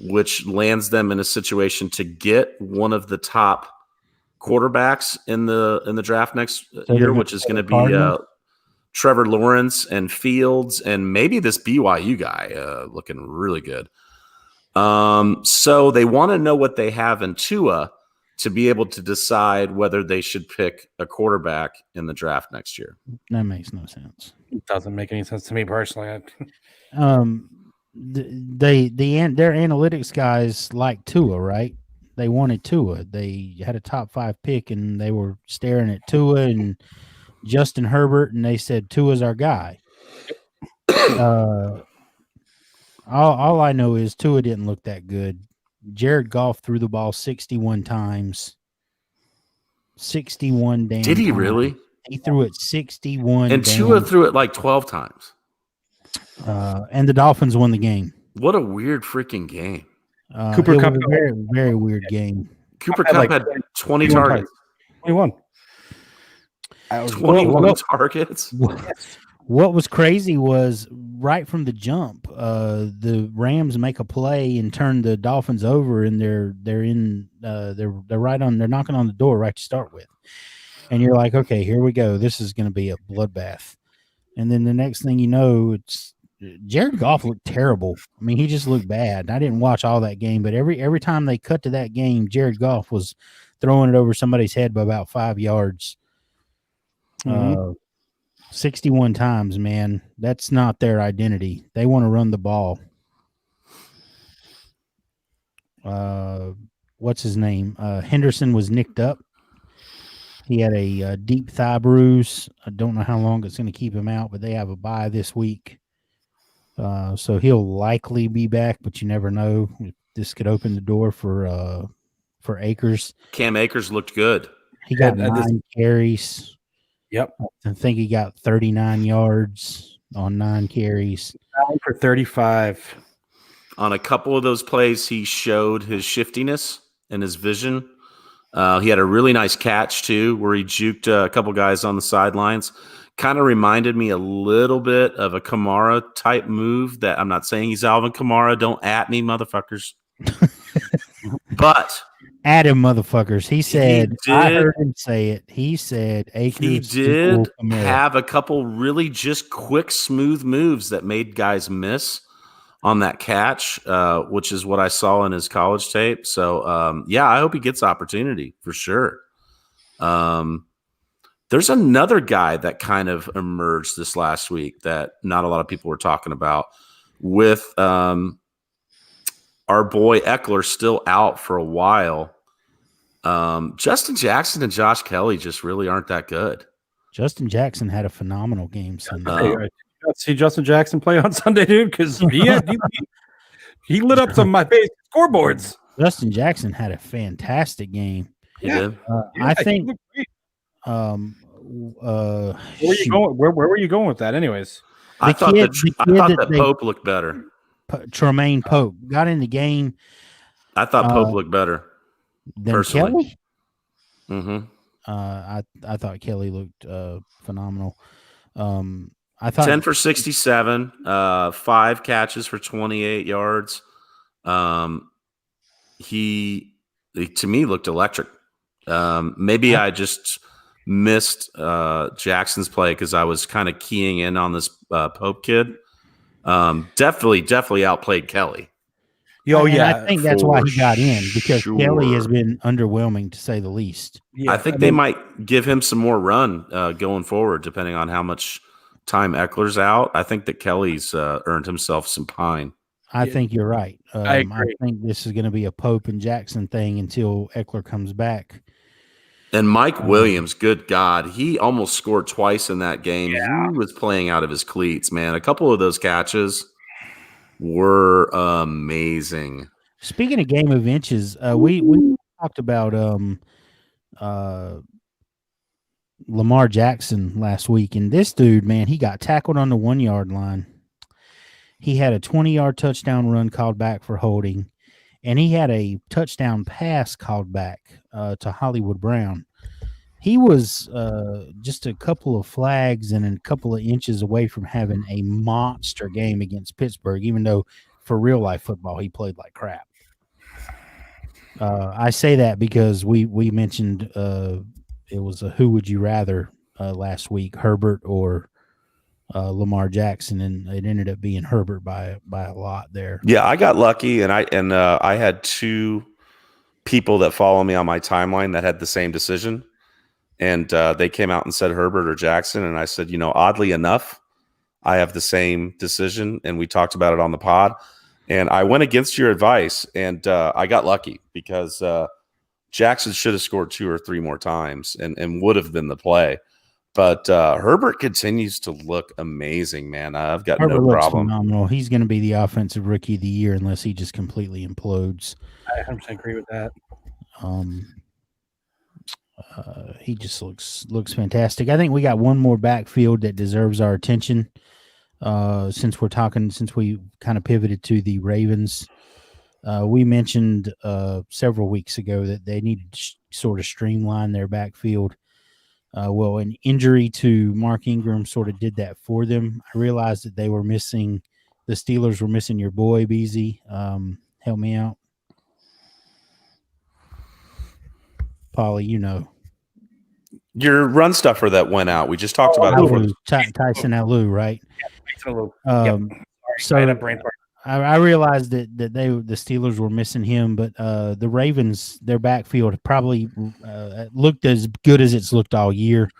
which lands them in a situation to get one of the top quarterbacks in the draft next year, which is going to be Trevor Lawrence and Fields and maybe this BYU guy looking really good. So they want to know what they have in Tua to be able to decide whether they should pick a quarterback in the draft next year. That makes no sense. It doesn't make any sense to me personally. Their analytics guys like Tua, right? They wanted Tua. They had a top 5 pick, and they were staring at Tua and Justin Herbert, and they said Tua's our guy. All I know is Tua didn't look that good. Jared Goff threw the ball 61 times. 61 damn Did he times. really? He threw it 61 And Tua threw it like 12 times. And the Dolphins won the game. What a weird freaking game. Cooper it Kupp was a very, very weird game. Cooper had Kupp like had 20 21 targets. 21. 21 targets. What was crazy was right from the jump, the Rams make a play and turn the Dolphins over, and they're knocking on the door right to start with, and you're like, okay, here we go. This is going to be a bloodbath. And then the next thing you know, it's Jared Goff looked terrible. I mean, he just looked bad. I didn't watch all that game, but every time they cut to that game, Jared Goff was throwing it over somebody's head by about 5 yards. 61 times, man. That's not their identity. They want to run the ball. What's his name? Henderson was nicked up. He had a deep thigh bruise. I don't know how long it's going to keep him out, but they have a bye this week. So he'll likely be back, but you never know. This could open the door for Akers. Cam Akers looked good. He got 9 carries. Yep. I think he got 39 yards on 9 carries. 9 for 35. On a couple of those plays, he showed his shiftiness and his vision. He had a really nice catch, too, where he juked a couple guys on the sidelines. Kind of reminded me a little bit of a Kamara-type move that I'm not saying he's Alvin Kamara. Don't at me, motherfuckers. But at him, motherfuckers. He said, I heard him say it. He said, Akers he did have a couple really just quick, smooth moves that made guys miss on that catch, which is what I saw in his college tape. So, yeah, I hope he gets opportunity for sure. There's another guy that kind of emerged this last week that not a lot of people were talking about with our boy Eckler still out for a while. Justin Jackson and Josh Kelly just really aren't that good. Justin Jackson had a phenomenal game Sunday. See Justin Jackson play on Sunday, dude, because he lit up some of my favorite scoreboards. Justin Jackson had a fantastic game. He did. I think. Where were you going? Where were you going with that, anyways? I thought that Pope looked better. Tremaine Pope got in the game. I thought Pope looked better than personally. Kelly. Mm-hmm. I thought Kelly looked phenomenal. I thought 10 for 67, 5 catches for 28 yards. He to me looked electric. Maybe I just missed Jackson's play because I was kind of keying in on this Pope kid. Definitely outplayed Kelly. Oh, yeah. I think that's why he got in, because Kelly has been underwhelming, to say the least. Yeah, I think they might give him some more run going forward, depending on how much time Eckler's out. I think that Kelly's earned himself some pine. I think you're right. I agree. I think this is going to be a Pope and Jackson thing until Eckler comes back. And Mike Williams, good God, he almost scored twice in that game. Yeah. He was playing out of his cleats, man. A couple of those catches were amazing. Speaking of game of inches, we talked about Lamar Jackson last week, and this dude, man, he got tackled on the 1-yard line. He had a 20-yard touchdown run called back for holding, and he had a touchdown pass called back to Hollywood Brown. He was just a couple of flags and a couple of inches away from having a monster game against Pittsburgh, even though for real-life football he played like crap. I say that because we mentioned it was a who would you rather last week, Herbert or Lamar Jackson, and it ended up being Herbert by a lot there. Yeah, I got lucky, and I had 2 people that follow me on my timeline that had the same decision, and they came out and said Herbert or Jackson, and I said, oddly enough, I have the same decision, and we talked about it on the pod, and I went against your advice, and I got lucky because Jackson should have scored 2 or 3 more times and would have been the play. But Herbert continues to look amazing, man. I've got Herbert no problem. Looks phenomenal. He's going to be the offensive rookie of the year unless he just completely implodes. I 100% agree with that. He just looks fantastic. I think we got one more backfield that deserves our attention. Since we kind of pivoted to the Ravens, we mentioned several weeks ago that they needed to sort of streamline their backfield. Well, an injury to Mark Ingram sort of did that for them. I realized that the Steelers were missing your boy, Beasy. Help me out. Polly, Your run stuffer that went out. We just talked about it before. Tyson Alou, right? Yep. So I had a brain fart. I realized that the Steelers were missing him, but the Ravens, their backfield probably looked as good as it's looked all year.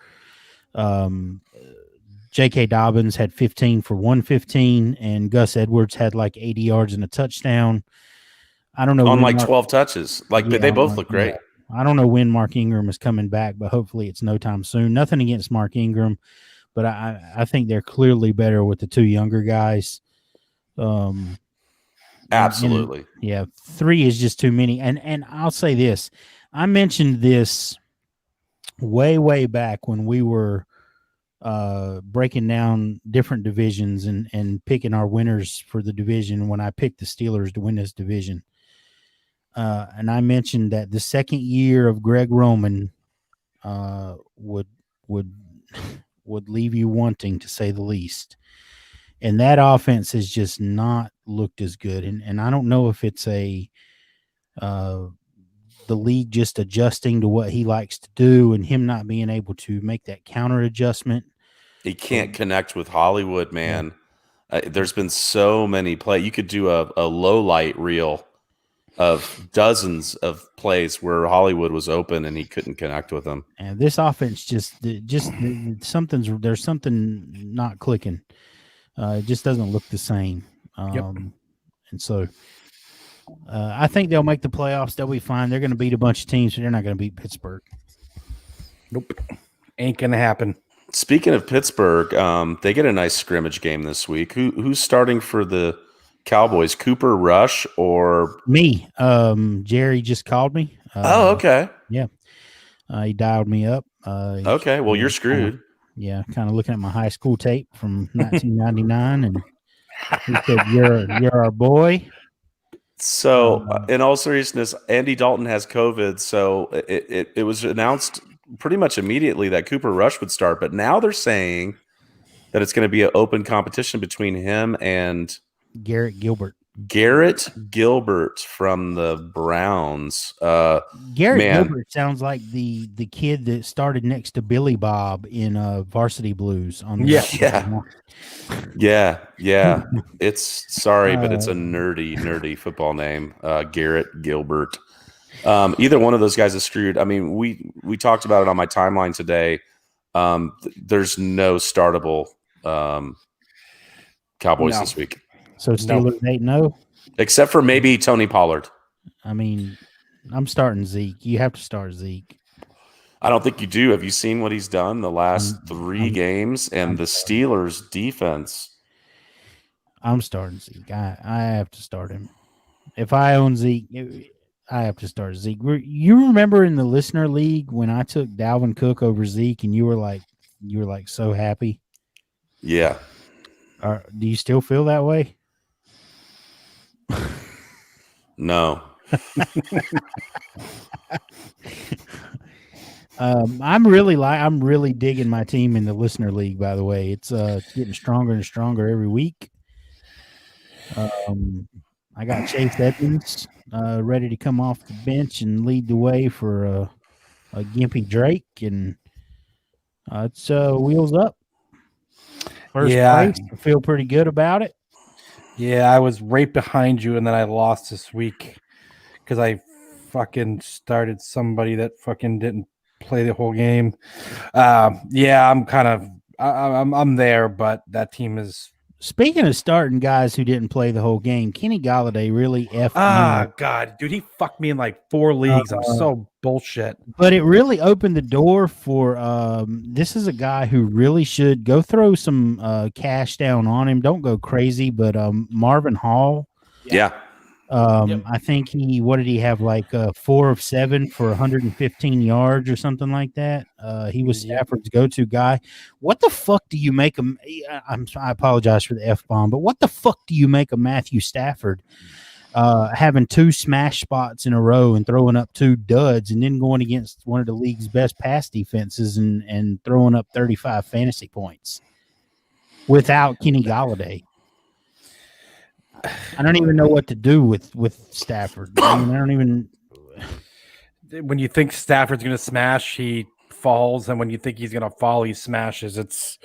J.K. Dobbins had 15 for 115, and Gus Edwards had like 80 yards and a touchdown. I don't know. On like 12 touches. They both look great. I don't know when Mark Ingram is coming back, but hopefully it's no time soon. Nothing against Mark Ingram, but I think they're clearly better with the two younger guys. Absolutely. And 3 is just too many. And I'll say this. I mentioned this way back when we were breaking down different divisions and picking our winners for the division when I picked the Steelers to win this division. And I mentioned that the second year of Greg Roman would leave you wanting, to say the least. And that offense has just not looked as good. And I don't know if it's the league just adjusting to what he likes to do and him not being able to make that counter adjustment. He can't connect with Hollywood, man. Yeah. There's been so many plays. You could do a low light reel of dozens of plays where Hollywood was open and he couldn't connect with them. And this offense there's something not clicking. It just doesn't look the same. And so I think they'll make the playoffs. They'll be fine. They're going to beat a bunch of teams, but they're not going to beat Pittsburgh. Nope. Ain't going to happen. Speaking of Pittsburgh, they get a nice scrimmage game this week. Who's starting for the Cowboys? Cooper Rush or me? Jerry just called me. Okay. Yeah. He dialed me up. Okay. Well, you're screwed. Kind of looking at my high school tape from 1999, and he said, "You're our boy." So, in all seriousness, Andy Dalton has COVID, so it was announced pretty much immediately that Cooper Rush would start, but now they're saying that it's going to be an open competition between him and Garrett Gilbert. Garrett Gilbert from the Browns. Gilbert sounds like the kid that started next to Billy Bob in Varsity Blues. Yeah. It's but it's a nerdy football name. Garrett Gilbert. Either one of those guys is screwed. I mean, we talked about it on my timeline today. There's no startable Cowboys this week. So Steelers 8-0? Except for maybe Tony Pollard. I mean, I'm starting Zeke. You have to start Zeke. I don't think you do. Have you seen what he's done the last 3 games and the Steelers defense? I'm starting Zeke. I have to start him. If I own Zeke, I have to start Zeke. You remember in the listener league when I took Dalvin Cook over Zeke and you were like so happy? Yeah. Do you still feel that way? No. I'm really digging my team in the listener league, by the way. It's getting stronger and stronger every week. I got Chase Edmonds ready to come off the bench and lead the way for a Gimpy Drake, and it's wheels up. First place. I feel pretty good about it. Yeah, I was right behind you, and then I lost this week because I fucking started somebody that fucking didn't play the whole game. I'm there, but that team is. Speaking of starting guys who didn't play the whole game, Kenny Golladay really effed me. God, dude, he fucked me in like 4 leagues. I'm so bullshit. But it really opened the door for this is a guy who really should go throw some cash down on him. Don't go crazy, but Marvin Hall. Yeah. I think what did he have, like 4 of 7 for 115 yards or something like that. He was Stafford's go-to guy. What the fuck do you make him? I apologize for the F-bomb, but what the fuck do you make of Matthew Stafford having 2 smash spots in a row and throwing up 2 duds and then going against one of the league's best pass defenses and throwing up 35 fantasy points without Kenny Golladay? I don't even know what to do with Stafford. I mean, I don't even. When you think Stafford's going to smash, he falls, and when you think he's going to fall, he smashes. It's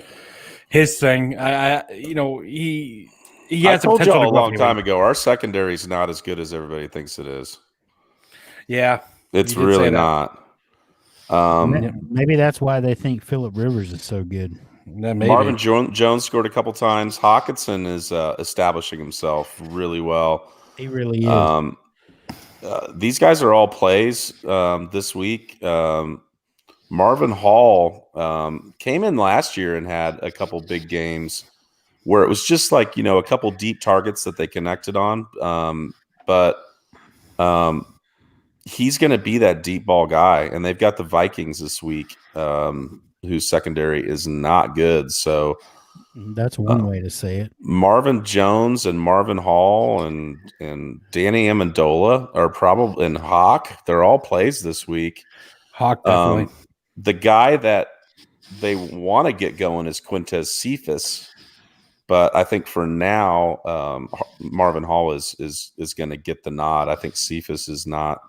his thing. He I has the told potential y'all to a go long up time anyway. ago. Our secondary is not as good as everybody thinks it is. Yeah, It's you did really say that. not. Maybe that's why they think Phillip Rivers is so good. Yeah, maybe. Marvin Jones scored a couple times. Hawkinson is establishing himself really well. He really is. These guys are all plays this week. Marvin Hall came in last year and had a couple big games where it was just like, a couple deep targets that they connected on. But he's going to be that deep ball guy. And they've got the Vikings this week, whose secondary is not good. So That's one way to say it. Marvin Jones and Marvin Hall and Danny Amendola are probably, and Hawk, they're all plays this week. Hawk, definitely. The guy that they want to get going is Quintez Cephas, but I think for now, Marvin Hall is going to get the nod. I think Cephas is not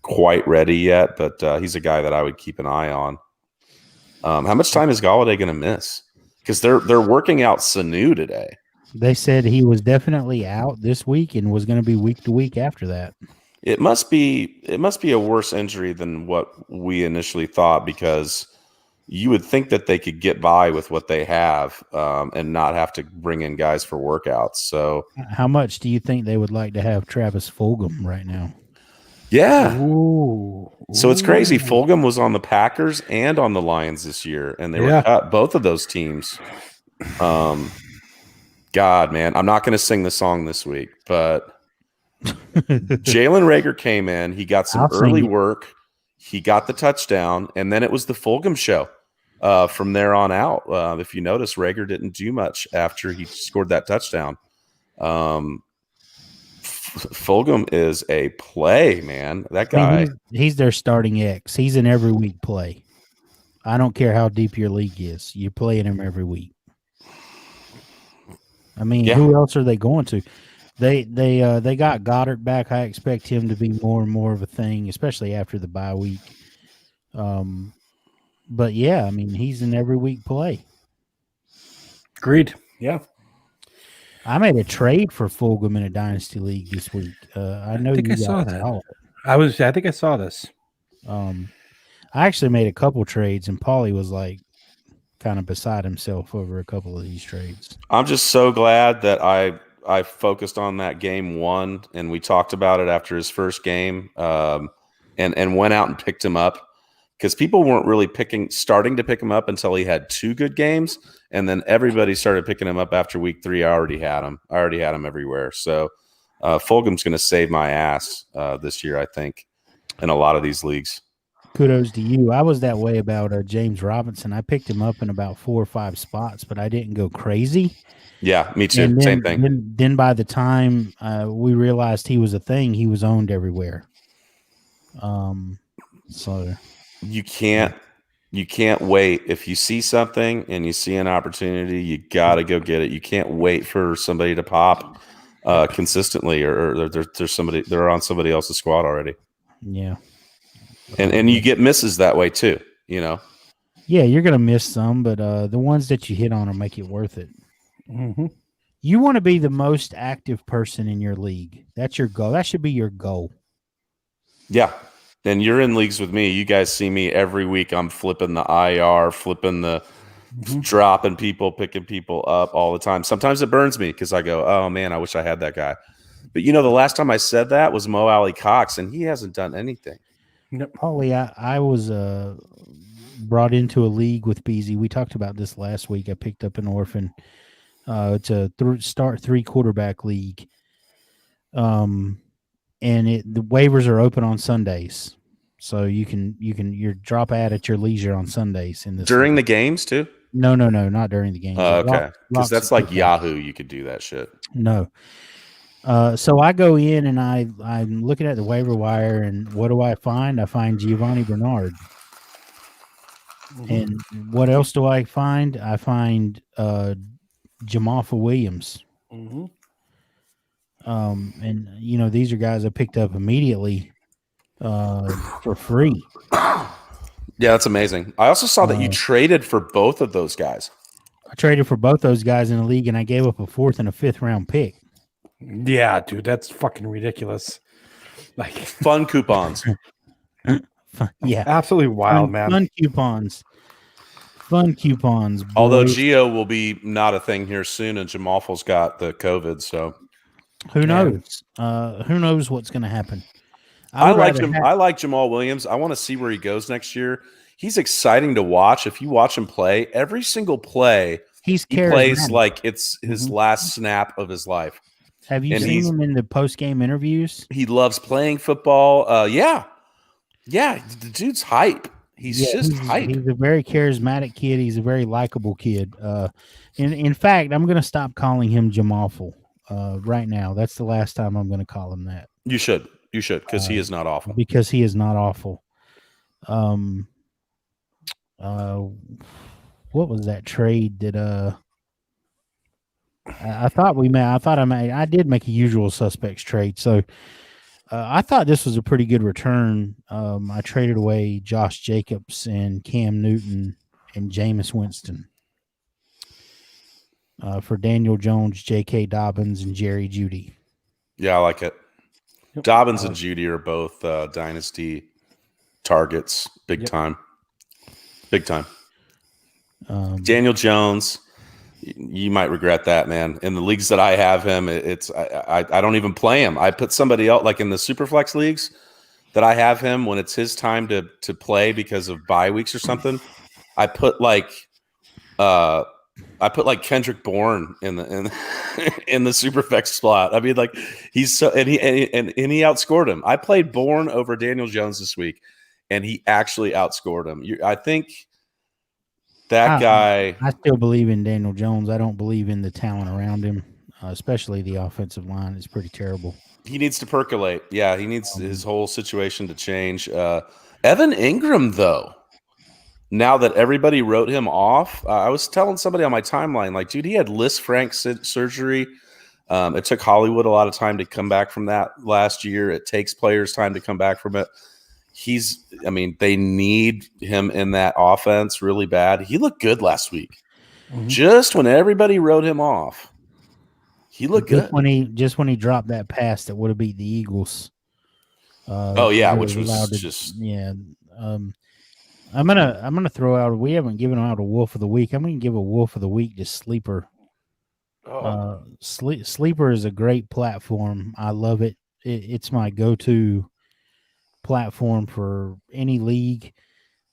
quite ready yet, but he's a guy that I would keep an eye on. How much time is Golladay going to miss? Because they're working out Sanu today. They said he was definitely out this week and was going to be week to week after that. It must be a worse injury than what we initially thought, because you would think that they could get by with what they have and not have to bring in guys for workouts. So how much do you think they would like to have Travis Fulgham right now? Yeah. Ooh. So it's crazy. Fulgham was on the Packers and on the Lions this year, and they were cut, both of those teams. God, man, I'm not going to sing the song this week, but Jalen Reagor came in. He got some early work. He got the touchdown, and then it was the Fulgham show from there on out. If you notice, Reagor didn't do much after he scored that touchdown. Fulgham is a play, man. That guy. He's their starting X. He's an every week play. I don't care how deep your league is. You're playing him every week. I mean, who else are they going to? They got Goddard back. I expect him to be more and more of a thing, especially after the bye week. But yeah, I mean, he's an every week play. Agreed. Yeah. I made a trade for Fulgham in a dynasty league this week. I know think you I saw guys that. saw it. I think I saw this. I actually made a couple trades, and Paulie was like kind of beside himself over a couple of these trades. I'm just so glad that I focused on that game one, and we talked about it after his first game, and went out and picked him up, because people weren't really starting to pick him up until he had 2 good games, and then everybody started picking him up after week 3. I already had him everywhere. So Fulgham's going to save my ass this year, I think, in a lot of these leagues. Kudos to you. I was that way about James Robinson. I picked him up in about 4 or 5 spots, but I didn't go crazy. Yeah, me too. Same thing. Then by the time we realized he was a thing, he was owned everywhere. So you can't wait. If you see something and you see an opportunity, you got to go get it. You can't wait for somebody to pop consistently, or there's somebody, they're on somebody else's squad already. Yeah. And you get misses that way too, Yeah, you're gonna miss some, but the ones that you hit on will make it worth it. Mm-hmm. You want to be the most active person in your league. That's your goal. That should be your goal. Yeah. And you're in leagues with me. You guys see me every week. I'm flipping the IR, flipping the dropping people, picking people up all the time. Sometimes it burns me because I go, oh man, I wish I had that guy. But the last time I said that was Mo Alley Cox, and he hasn't done anything. Paulie, I was brought into a league with BZ. We talked about this last week. I picked up an orphan. It's a start 3 quarterback league. and the waivers are open on Sundays, so you can your drop ad at your leisure on Sundays in this During the league. games too? No, not during the games. It Okay. Because locks that's it like to that. Yahoo. You could do that shit. No. So I go in and I'm looking at the waiver wire, and what do I find? I find Giovanni Bernard. And what else do I find? I find Jamalfa Williams. And you know, these are guys I picked up immediately for free. Yeah, that's amazing. I also saw that you traded for both of those guys. I traded for both those guys in the league, and I gave up a 4th and a 5th round pick. Yeah, dude, that's fucking ridiculous. Like Fun coupons. Yeah, absolutely wild, man. Fun coupons. Fun coupons. Boys. Although Gio will be not a thing here soon, and Jamalful's got the COVID, so who knows? Who knows what's going to happen? I like Jamal Williams. I want to see where he goes next year. He's exciting to watch. If you watch him play, every single play, he plays like it's his last snap of his life. Have you seen him in the post-game interviews? He loves playing football. Yeah, the dude's hype. He's hype. He's a very charismatic kid. He's a very likable kid. In fact, I'm going to stop calling him Jamalful right now. That's the last time I'm going to call him that. You should, because he is not awful. Because he is not awful. What was that trade that I thought we made? I did make a usual suspects trade. So I thought this was a pretty good return. I traded away Josh Jacobs and Cam Newton and Jameis Winston for Daniel Jones, J.K. Dobbins, and Jerry Jeudy. Yeah, I like it. Dobbins and Jeudy are both dynasty targets, big time. Daniel Jones, you might regret that, man. In the leagues that I have him, I don't even play him. I put somebody else, like in the Superflex leagues that I have him, when it's his time to play because of bye weeks or something. I put like Kendrick Bourne in the in the Superflex slot. I mean, like he's so and he outscored him. I played Bourne over Daniel Jones this week, and he actually outscored him. I think that guy. I still believe in Daniel Jones. I don't believe in the talent around him, especially the offensive line. It's pretty terrible. He needs to percolate. Yeah, he needs his whole situation to change. Evan Ingram, though, now that everybody wrote him off, I was telling somebody on my timeline, like, dude, he had Liz Frank surgery. It took Hollywood a lot of time to come back from that last year. It takes players time to come back from it. They need him in that offense really bad. He looked good last week. Just when everybody wrote him off, he looked good. When he dropped that pass that would have beat the Eagles. Which was just I'm gonna throw out. We haven't given out a wolf of the week. I'm gonna give a wolf of the week to Sleeper. Sleeper is a great platform. I love it. It's my go-to platform for any league.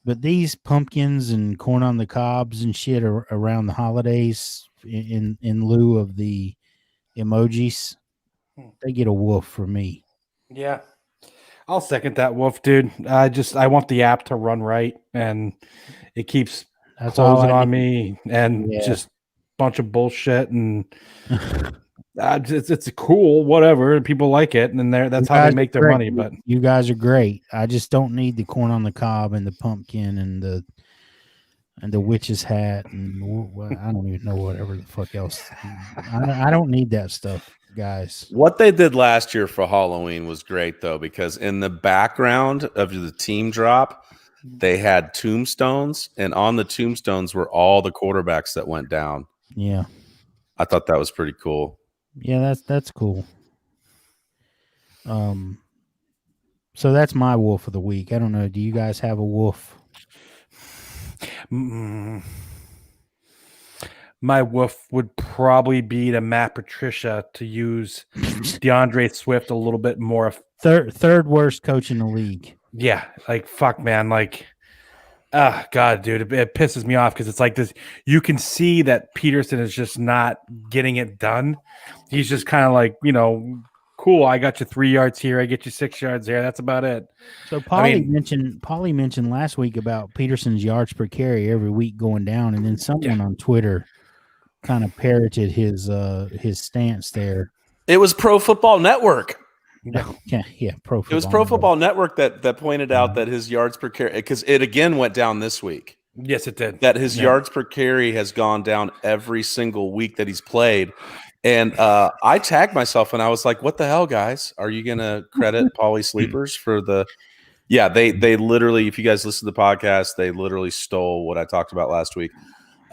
But these pumpkins and corn on the cobs and shit are around the holidays in lieu of the emojis. They get a wolf for me. Yeah. I'll second that, wolf, dude. I want the app to run right, and it keeps closing on me, and just a bunch of bullshit, and it's cool, whatever. People like it, and that's how they make their money. But you guys are great. I just don't need the corn on the cob and the pumpkin and the witch's hat, and I don't even know whatever the fuck else. I don't need that stuff. Guys, what they did last year for Halloween was great, though, because in the background of the team drop, they had tombstones, and on the tombstones were all the quarterbacks that went down. Yeah, I thought that was pretty cool. Yeah, that's cool. So that's my wolf of the week. I don't know. Do you guys have a wolf? My wolf would probably be to Matt Patricia to use DeAndre Swift a little bit more. Third worst coach in the league. Yeah, like fuck, man. Like, God, dude, it pisses me off because it's like this. You can see that Peterson is just not getting it done. He's just kind of like, cool. I got you 3 yards here. I get you 6 yards there. That's about it. So Paulie mean- mentioned last week about Peterson's yards per carry every week going down, and then someone on Twitter kind of parroted his stance there. It was Pro Football Network. Yeah, Pro Football. It was Pro Football Network that pointed out that his yards per carry, because it again went down this week. Yes, it did. That his yards per carry has gone down every single week that he's played. And I tagged myself and I was like, what the hell, guys? Are you going to credit Paulie Sleepers for the – yeah, they literally – if you guys listen to the podcast, they literally stole what I talked about last week.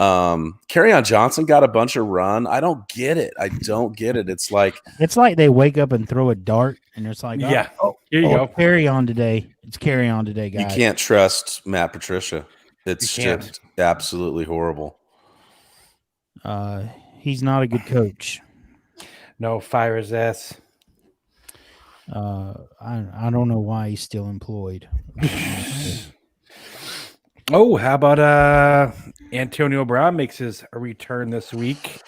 Kerryon Johnson got a bunch of run. I don't get it. It's like they wake up and throw a dart and it's like, here you go. Carry on today. It's carry on today, guys. You can't trust Matt Patricia. It's just absolutely horrible. He's not a good coach. No, fire his ass. I don't know why he's still employed. Oh, how about Antonio Brown makes his return this week?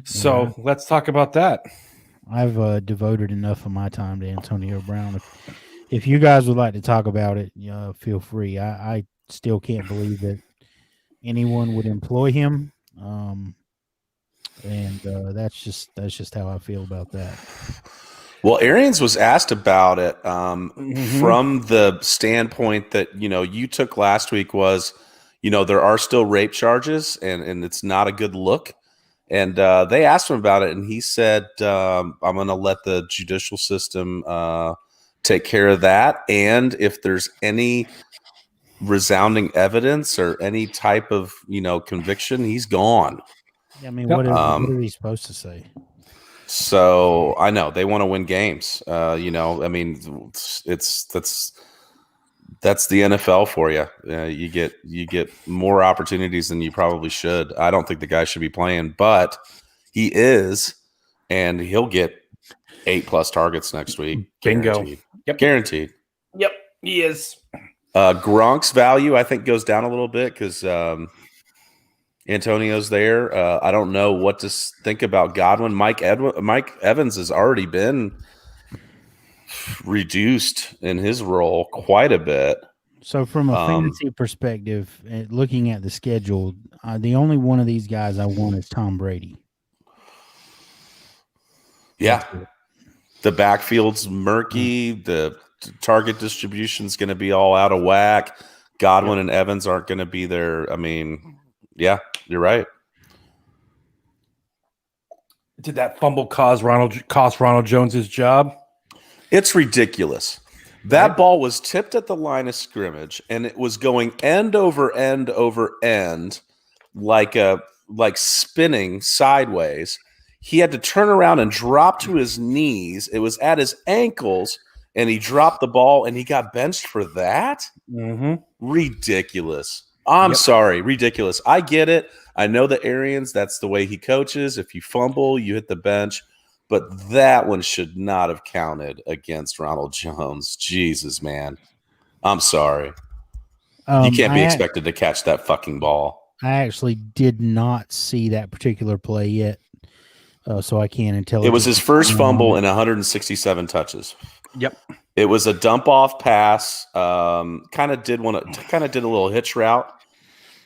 So let's talk about that. I've devoted enough of my time to Antonio Brown. If you guys would like to talk about it, feel free. I still can't believe that anyone would employ him. And that's just how I feel about that. Well, Arians was asked about it from the standpoint that, you took last week was, there are still rape charges and it's not a good look. And they asked him about it and he said, I'm going to let the judicial system take care of that. And if there's any resounding evidence or any type of, conviction, he's gone. I mean, what are we supposed to say? So I know they want to win games. I mean, that's the NFL for you. You get more opportunities than you probably should. I don't think the guy should be playing, but he is, and he'll get 8+ targets next week. Bingo. Guaranteed. Yep. Guaranteed. Yep, he is. Gronk's value, I think, goes down a little bit because Antonio's there. I don't know what to think about Godwin. Mike Evans has already been reduced in his role quite a bit. So from a fantasy perspective, looking at the schedule, the only one of these guys I want is Tom Brady. Yeah. The backfield's murky. The target distribution is going to be all out of whack. Godwin and Evans aren't going to be there. I mean, yeah, you're right. Did that fumble cost Ronald Jones his job? It's ridiculous. That ball was tipped at the line of scrimmage, and it was going end over end over end, like spinning sideways. He had to turn around and drop to his knees. It was at his ankles, and he dropped the ball, and he got benched for that? Mm-hmm. Ridiculous. I'm sorry, ridiculous. I get it. I know the Arians, that's the way he coaches. If you fumble, you hit the bench. But that one should not have counted against Ronald Jones. Jesus, man. I'm sorry. You can't be expected to catch that fucking ball. I actually did not see that particular play yet, so I can't tell. It was his first fumble in 167 touches. Yep. It was a dump off pass. Kind of did a little hitch route,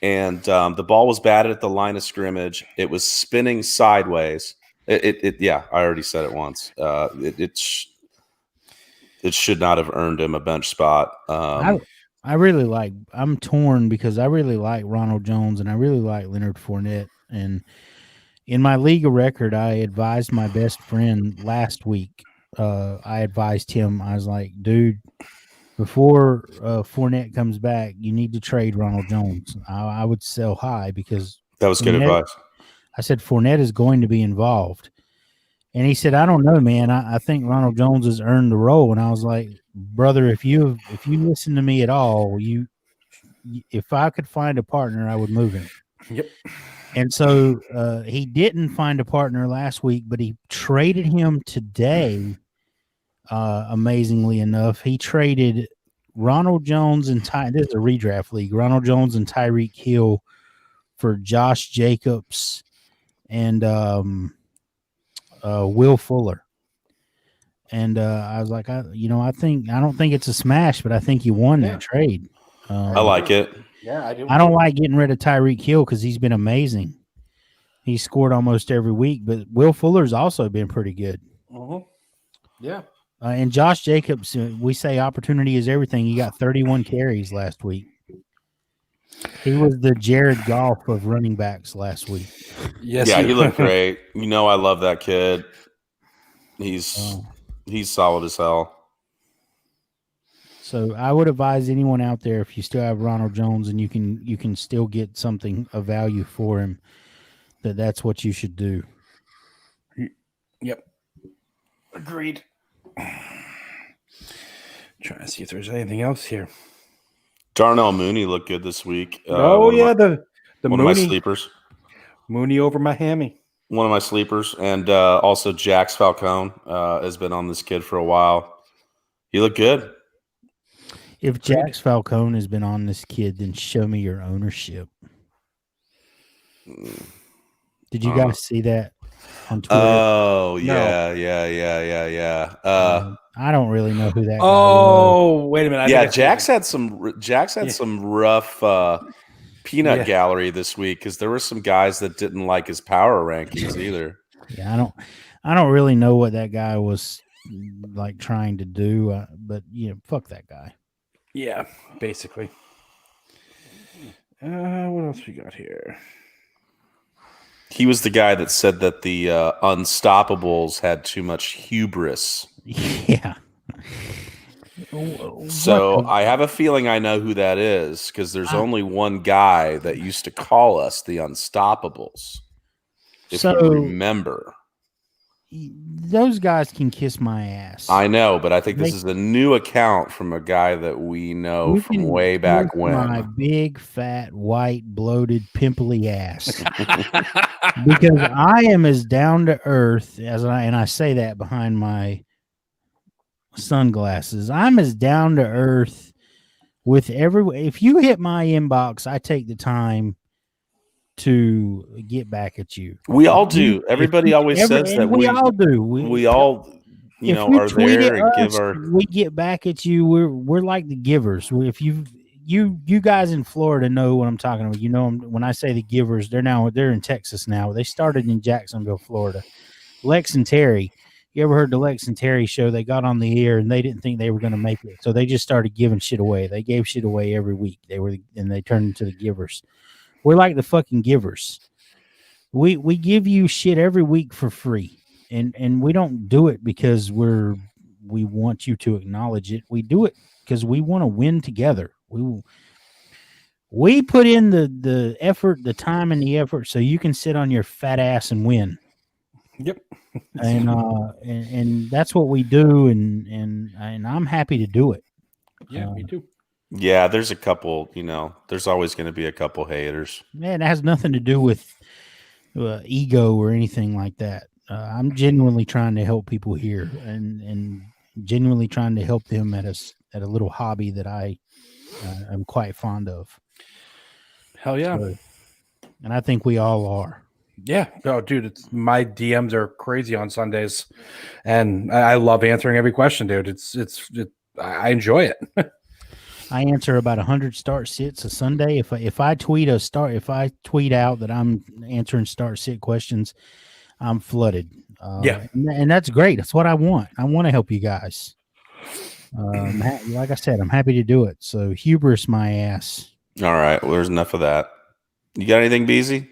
and the ball was batted at the line of scrimmage. It was spinning sideways. I already said it once. It should not have earned him a bench spot. I'm torn because I really like Ronald Jones and I really like Leonard Fournette. And in my league of record, I advised my best friend last week. I advised him. I was like, dude, before Fournette comes back, you need to trade Ronald Jones. I would sell high because that was good advice. I said, Fournette is going to be involved. And he said, I don't know, man. I think Ronald Jones has earned the role. And I was like, brother, if you listen to me at all, if I could find a partner, I would move him. Yep. And so he didn't find a partner last week, but he traded him today. Amazingly enough, he traded Ronald Jones and this is a redraft league. Ronald Jones and Tyreek Hill for Josh Jacobs and Will Fuller. And I was like, I don't think it's a smash, but I think you won that trade. I like it. Yeah, I do. I don't like getting rid of Tyreek Hill because he's been amazing. He scored almost every week, but Will Fuller's also been pretty good. Mhm. Yeah. And Josh Jacobs, we say opportunity is everything. He got 31 carries last week. He was the Jared Goff of running backs last week. Yes. Yeah, he looked great. I love that kid. He's solid as hell. So I would advise anyone out there, if you still have Ronald Jones and you can still get something of value for him, that's what you should do. Yep. Agreed. Trying to see if there's anything else here. Darnell Mooney looked good this week. The one Mooney, of my sleepers. Mooney over Miami. One of my sleepers, and also Jax Falcone has been on this kid for a while. He looked good. If Jax Falcone has been on this kid, then show me your ownership. Did you guys see that on Twitter? Oh, yeah. I don't really know who that guy Oh, wait a minute. Yeah, Jax had some rough peanut gallery this week because there were some guys that didn't like his power rankings either. Yeah, I don't really know what that guy was like trying to do, but fuck that guy. Yeah, basically. What else we got here? He was the guy that said that the Unstoppables had too much hubris. Yeah. So I have a feeling I know who that is because there's only one guy that used to call us the Unstoppables. If you remember. Those guys can kiss my ass. I know, but I think this is a new account from a guy that we know from way back when. My big, fat, white, bloated, pimply ass. Because I am as down to earth and I say that behind my sunglasses. I'm as down to earth with if you hit my inbox, I take the time to get back at you. We all do. Everybody always says that we all do. We all, are there and give our. We get back at you. We're like the givers. If you guys in Florida know what I'm talking about. When I say the givers, they're in Texas now. They started in Jacksonville, Florida. Lex and Terry. You ever heard the Lex and Terry show? They got on the air and they didn't think they were going to make it, so they just started giving shit away. They gave shit away every week. They turned into the givers. We're like the fucking givers. We give you shit every week for free, and we don't do it because we want you to acknowledge it. We do it because we want to win together. We put in the effort, the time, and the effort, so you can sit on your fat ass and win. Yep. And that's what we do, and I'm happy to do it. Yeah, me too. Yeah, there's a couple, there's always going to be a couple haters. Man, it has nothing to do with ego or anything like that. I'm genuinely trying to help people here and genuinely trying to help them at a little hobby that I am quite fond of. Hell yeah. So, and I think we all are. Yeah. Oh, dude, my DMs are crazy on Sundays, and I love answering every question, dude. I enjoy it. I answer about 100 start sits a Sunday. If I tweet out that I'm answering start sit questions, I'm flooded. And that's great. That's what I want. I want to help you guys. Like I said, I'm happy to do it. So hubris my ass. All right. Well, there's enough of that. You got anything, Beezy?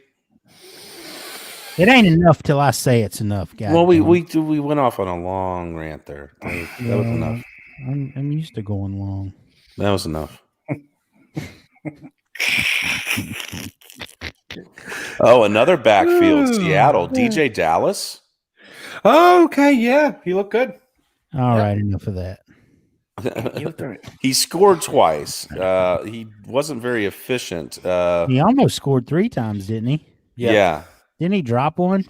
It ain't enough till I say it's enough, guys. Well, we went off on a long rant there. That was enough. I'm used to going long. That was enough. Oh, another backfield, Seattle. DJ Dallas. Oh, okay, yeah. He looked good. All right, enough of that. He scored twice. He wasn't very efficient. He almost scored 3 times, didn't he? Yeah. Didn't he drop one?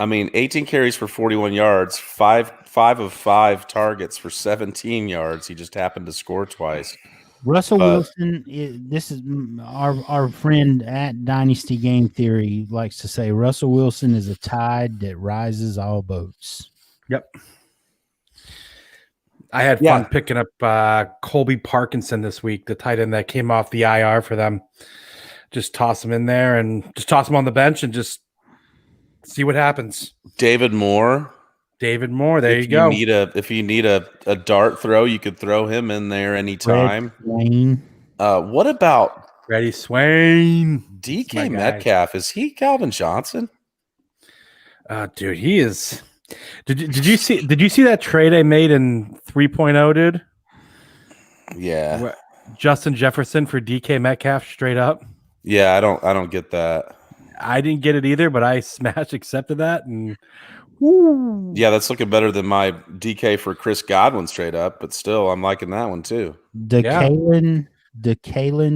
I mean, 18 carries for 41 yards, 5 of 5 targets for 17 yards. He just happened to score twice. Russell Wilson, this is our friend at Dynasty Game Theory likes to say Russell Wilson is a tide that rises all boats. Yep. I had Yeah. fun picking up Colby Parkinson this week, the tight end that came off the IR for them. Just toss him in there and just toss him on the bench and just see what happens. David Moore. David Moore, there if you go. If you need a dart throw, you could throw him in there anytime. Wayne. What about Freddie Swain. My DK guy. Metcalf? Is he Calvin Johnson? Dude, he is. Did you see that trade I made in 3.0, dude? Yeah. Justin Jefferson for DK Metcalf straight up. Yeah, I don't get that. I didn't get it either, but I smash accepted that, and woo. Yeah, that's looking better than my DK for Chris Godwin straight up, but still, I'm liking that one too. DeKalen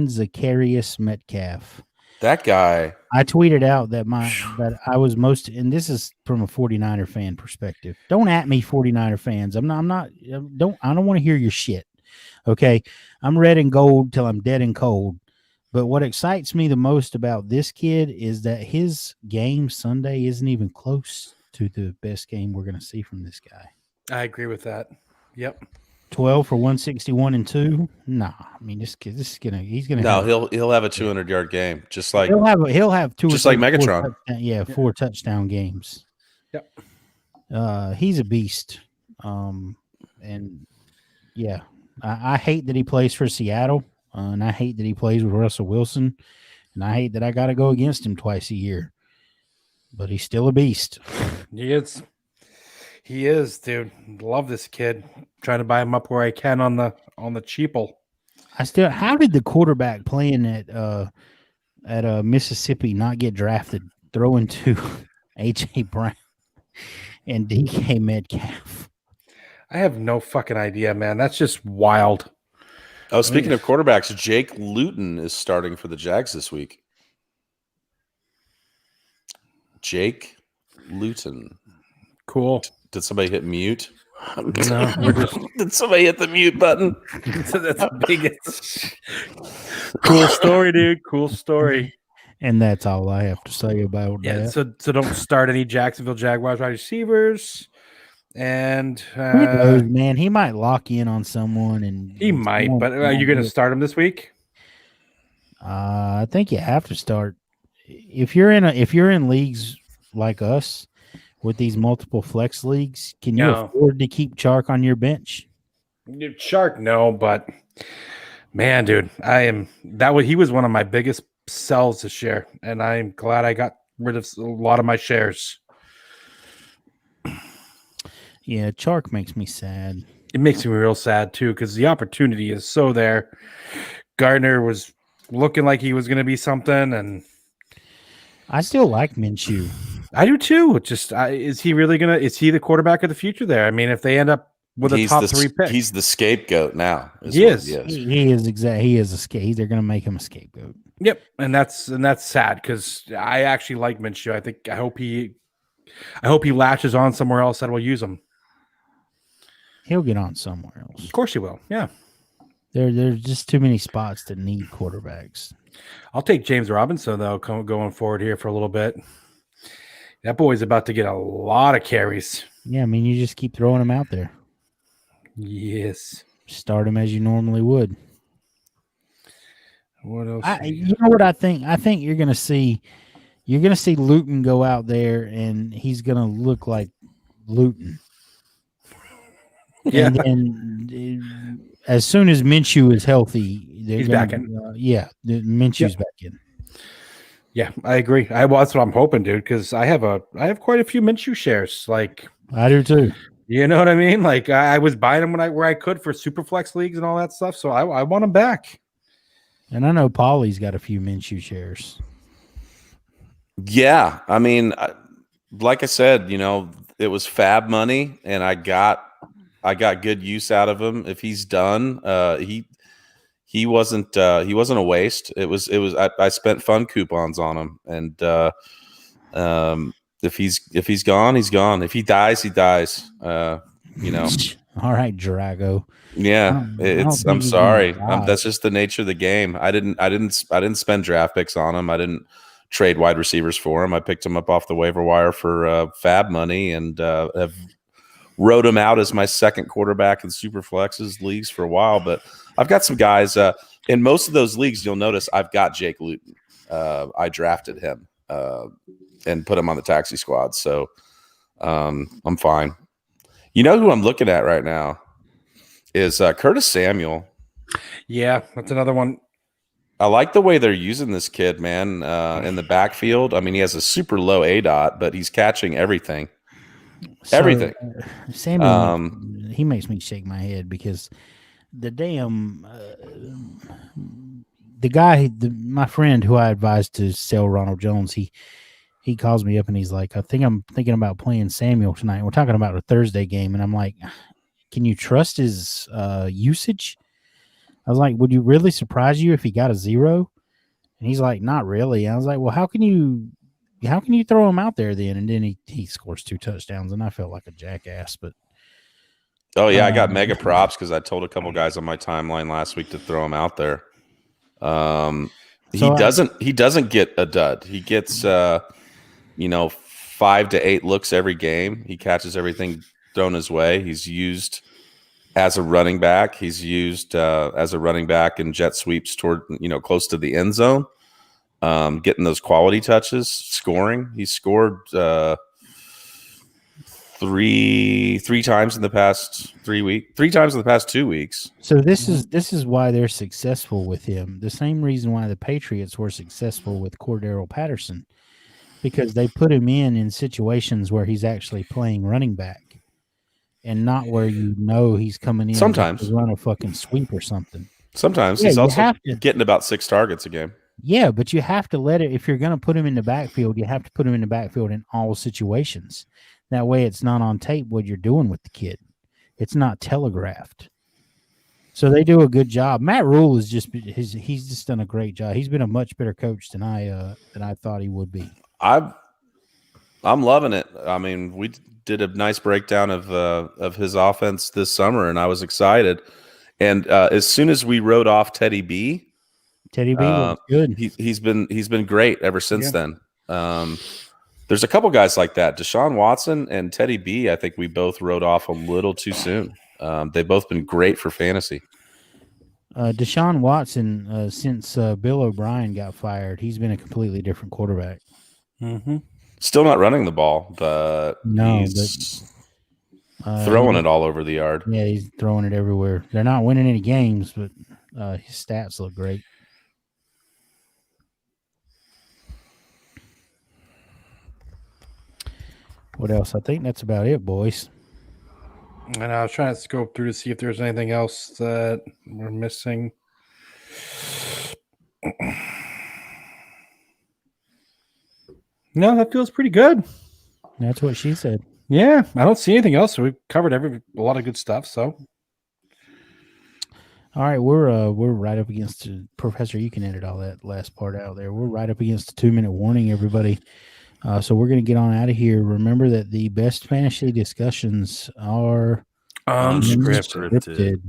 Zacharias Metcalf. That guy. I tweeted out that I was most, and this is from a 49er fan perspective. Don't at me, 49er fans. I don't want to hear your shit. Okay. I'm red and gold till I'm dead and cold. But what excites me the most about this kid is that his game Sunday isn't even close to the best game we're going to see from this guy. I agree with that. Yep. 12 for 161 and 2. Nah, I mean he's gonna. He'll have a 200-yard game, just like he'll have two. Just like Megatron. 4 touchdown games. Yep. He's a beast. And yeah, I hate that he plays for Seattle. And I hate that he plays with Russell Wilson. And I hate that I got to go against him twice a year. But he's still a beast. He is. He is, dude. Love this kid. Trying to buy him up where I can on the cheaple. How did the quarterback playing at Mississippi not get drafted, throwing to A.J. Brown and DK Metcalf? I have no fucking idea, man. That's just wild. Oh, speaking of quarterbacks, Jake Luton is starting for the Jags this week. Jake Luton. Cool. Did somebody hit mute? No, we're just Did somebody hit the mute button? that's big. Cool story, dude. Cool story. And that's all I have to say about Yeah. that. So don't start any Jacksonville Jaguars wide receivers. And Who knows, man? He might lock in on someone, and he might. But are you going to start him this week? I think you have to start if you're in leagues like us with these multiple flex leagues. Can you afford to keep Chark on your bench? Shark, no, but man, dude, he was one of my biggest sells this year, and I'm glad I got rid of a lot of my shares. Yeah, Chark makes me sad. It makes me real sad too, because the opportunity is so there. Gardner was looking like he was going to be something, and I still like Minshew. I do too. Just is he really gonna? Is he the quarterback of the future? There, I mean, if they end up with a top 3 pick, he's the scapegoat now. He is. He is exactly. He is a scapegoat. They're going to make him a scapegoat. Yep, and that's sad because I actually like Minshew. I hope he latches on somewhere else that will use him. He'll get on somewhere else. Of course he will. Yeah. There's just too many spots that need quarterbacks. I'll take James Robinson, though, going forward here for a little bit. That boy's about to get a lot of carries. Yeah, I mean, you just keep throwing him out there. Yes. Start him as you normally would. What else? You know what I think? I think you're going to see Luton go out there, and he's going to look like Luton. Yeah. And then as soon as Minshew is healthy, he's back in. Minshew's back in. Yeah, I agree. That's what I'm hoping, dude, because I have quite a few Minshew shares. Like I do too. You know what I mean? Like I was buying them where I could for super flex leagues and all that stuff. So I want them back. And I know Paulie's got a few Minshew shares. Yeah, I mean, like I said, it was fab money, and I got good use out of him. If he's done, he wasn't a waste. It was I spent fun coupons on him, and if he's gone, he's gone. If he dies, he dies. All right, Drago. Yeah, I'm sorry. That's just the nature of the game. I didn't spend draft picks on him. I didn't trade wide receivers for him. I picked him up off the waiver wire for fab money, and have rode him out as my second quarterback in super flexes leagues for a while. But I've got some guys in most of those leagues. You'll notice I've got Jake Luton. I drafted him and put him on the taxi squad. So I'm fine. You know who I'm looking at right now is Curtis Samuel. Yeah, that's another one. I like the way they're using this kid, man, in the backfield. I mean, he has a super low ADOT, but he's catching everything. Everything. Samuel, he makes me shake my head because the damn the guy, my friend who I advised to sell Ronald Jones, he calls me up and he's like, I think I'm thinking about playing Samuel tonight. We're talking about a Thursday game, and I'm like, can you trust his usage? I was like, would you really surprise you if he got a 0? And he's like, not really. I was like, well, how can you throw him out there then? And then he scores 2 touchdowns, and I felt like a jackass. But oh yeah, I got mega props because I told a couple guys on my timeline last week to throw him out there. He doesn't get a dud. He gets 5 to 8 looks every game. He catches everything thrown his way. He's used as a running back. He's used as a running back in jet sweeps toward close to the end zone. Getting those quality touches, scoring. He scored 3 times in the past 3 weeks. 3 times in the past 2 weeks. So this is why they're successful with him. The same reason why the Patriots were successful with Cordero Patterson, because they put him in situations where he's actually playing running back, and not where he's coming in sometimes to run a fucking sweep or something. Sometimes he's also getting about 6 targets a game. Yeah, but you have to let it. If you're going to put him in the backfield, you have to put him in the backfield in all situations. That way, it's not on tape what you're doing with the kid. It's not telegraphed. So they do a good job. Matt Rule is he's just done a great job. He's been a much better coach than I thought he would be. I'm loving it. I mean, we did a nice breakdown of his offense this summer, and I was excited. And as soon as we wrote off Teddy B was good. He's been great ever since then. There's a couple guys like that, Deshaun Watson and Teddy B. I think we both wrote off a little too soon. They've both been great for fantasy. Deshaun Watson, since Bill O'Brien got fired, he's been a completely different quarterback. Mm-hmm. Still not running the ball, but he's throwing it all over the yard. Yeah, he's throwing it everywhere. They're not winning any games, but his stats look great. What else? I think that's about it, boys. And I was trying to scope through to see if there's anything else that we're missing. No, that feels pretty good. That's what she said. Yeah, I don't see anything else. So we've covered a lot of good stuff. So, all right, we're right up against Professor. You can edit all that last part out there. We're right up against a 2-minute warning, everybody. So we're going to get on out of here. Remember that the best fantasy discussions are unscripted.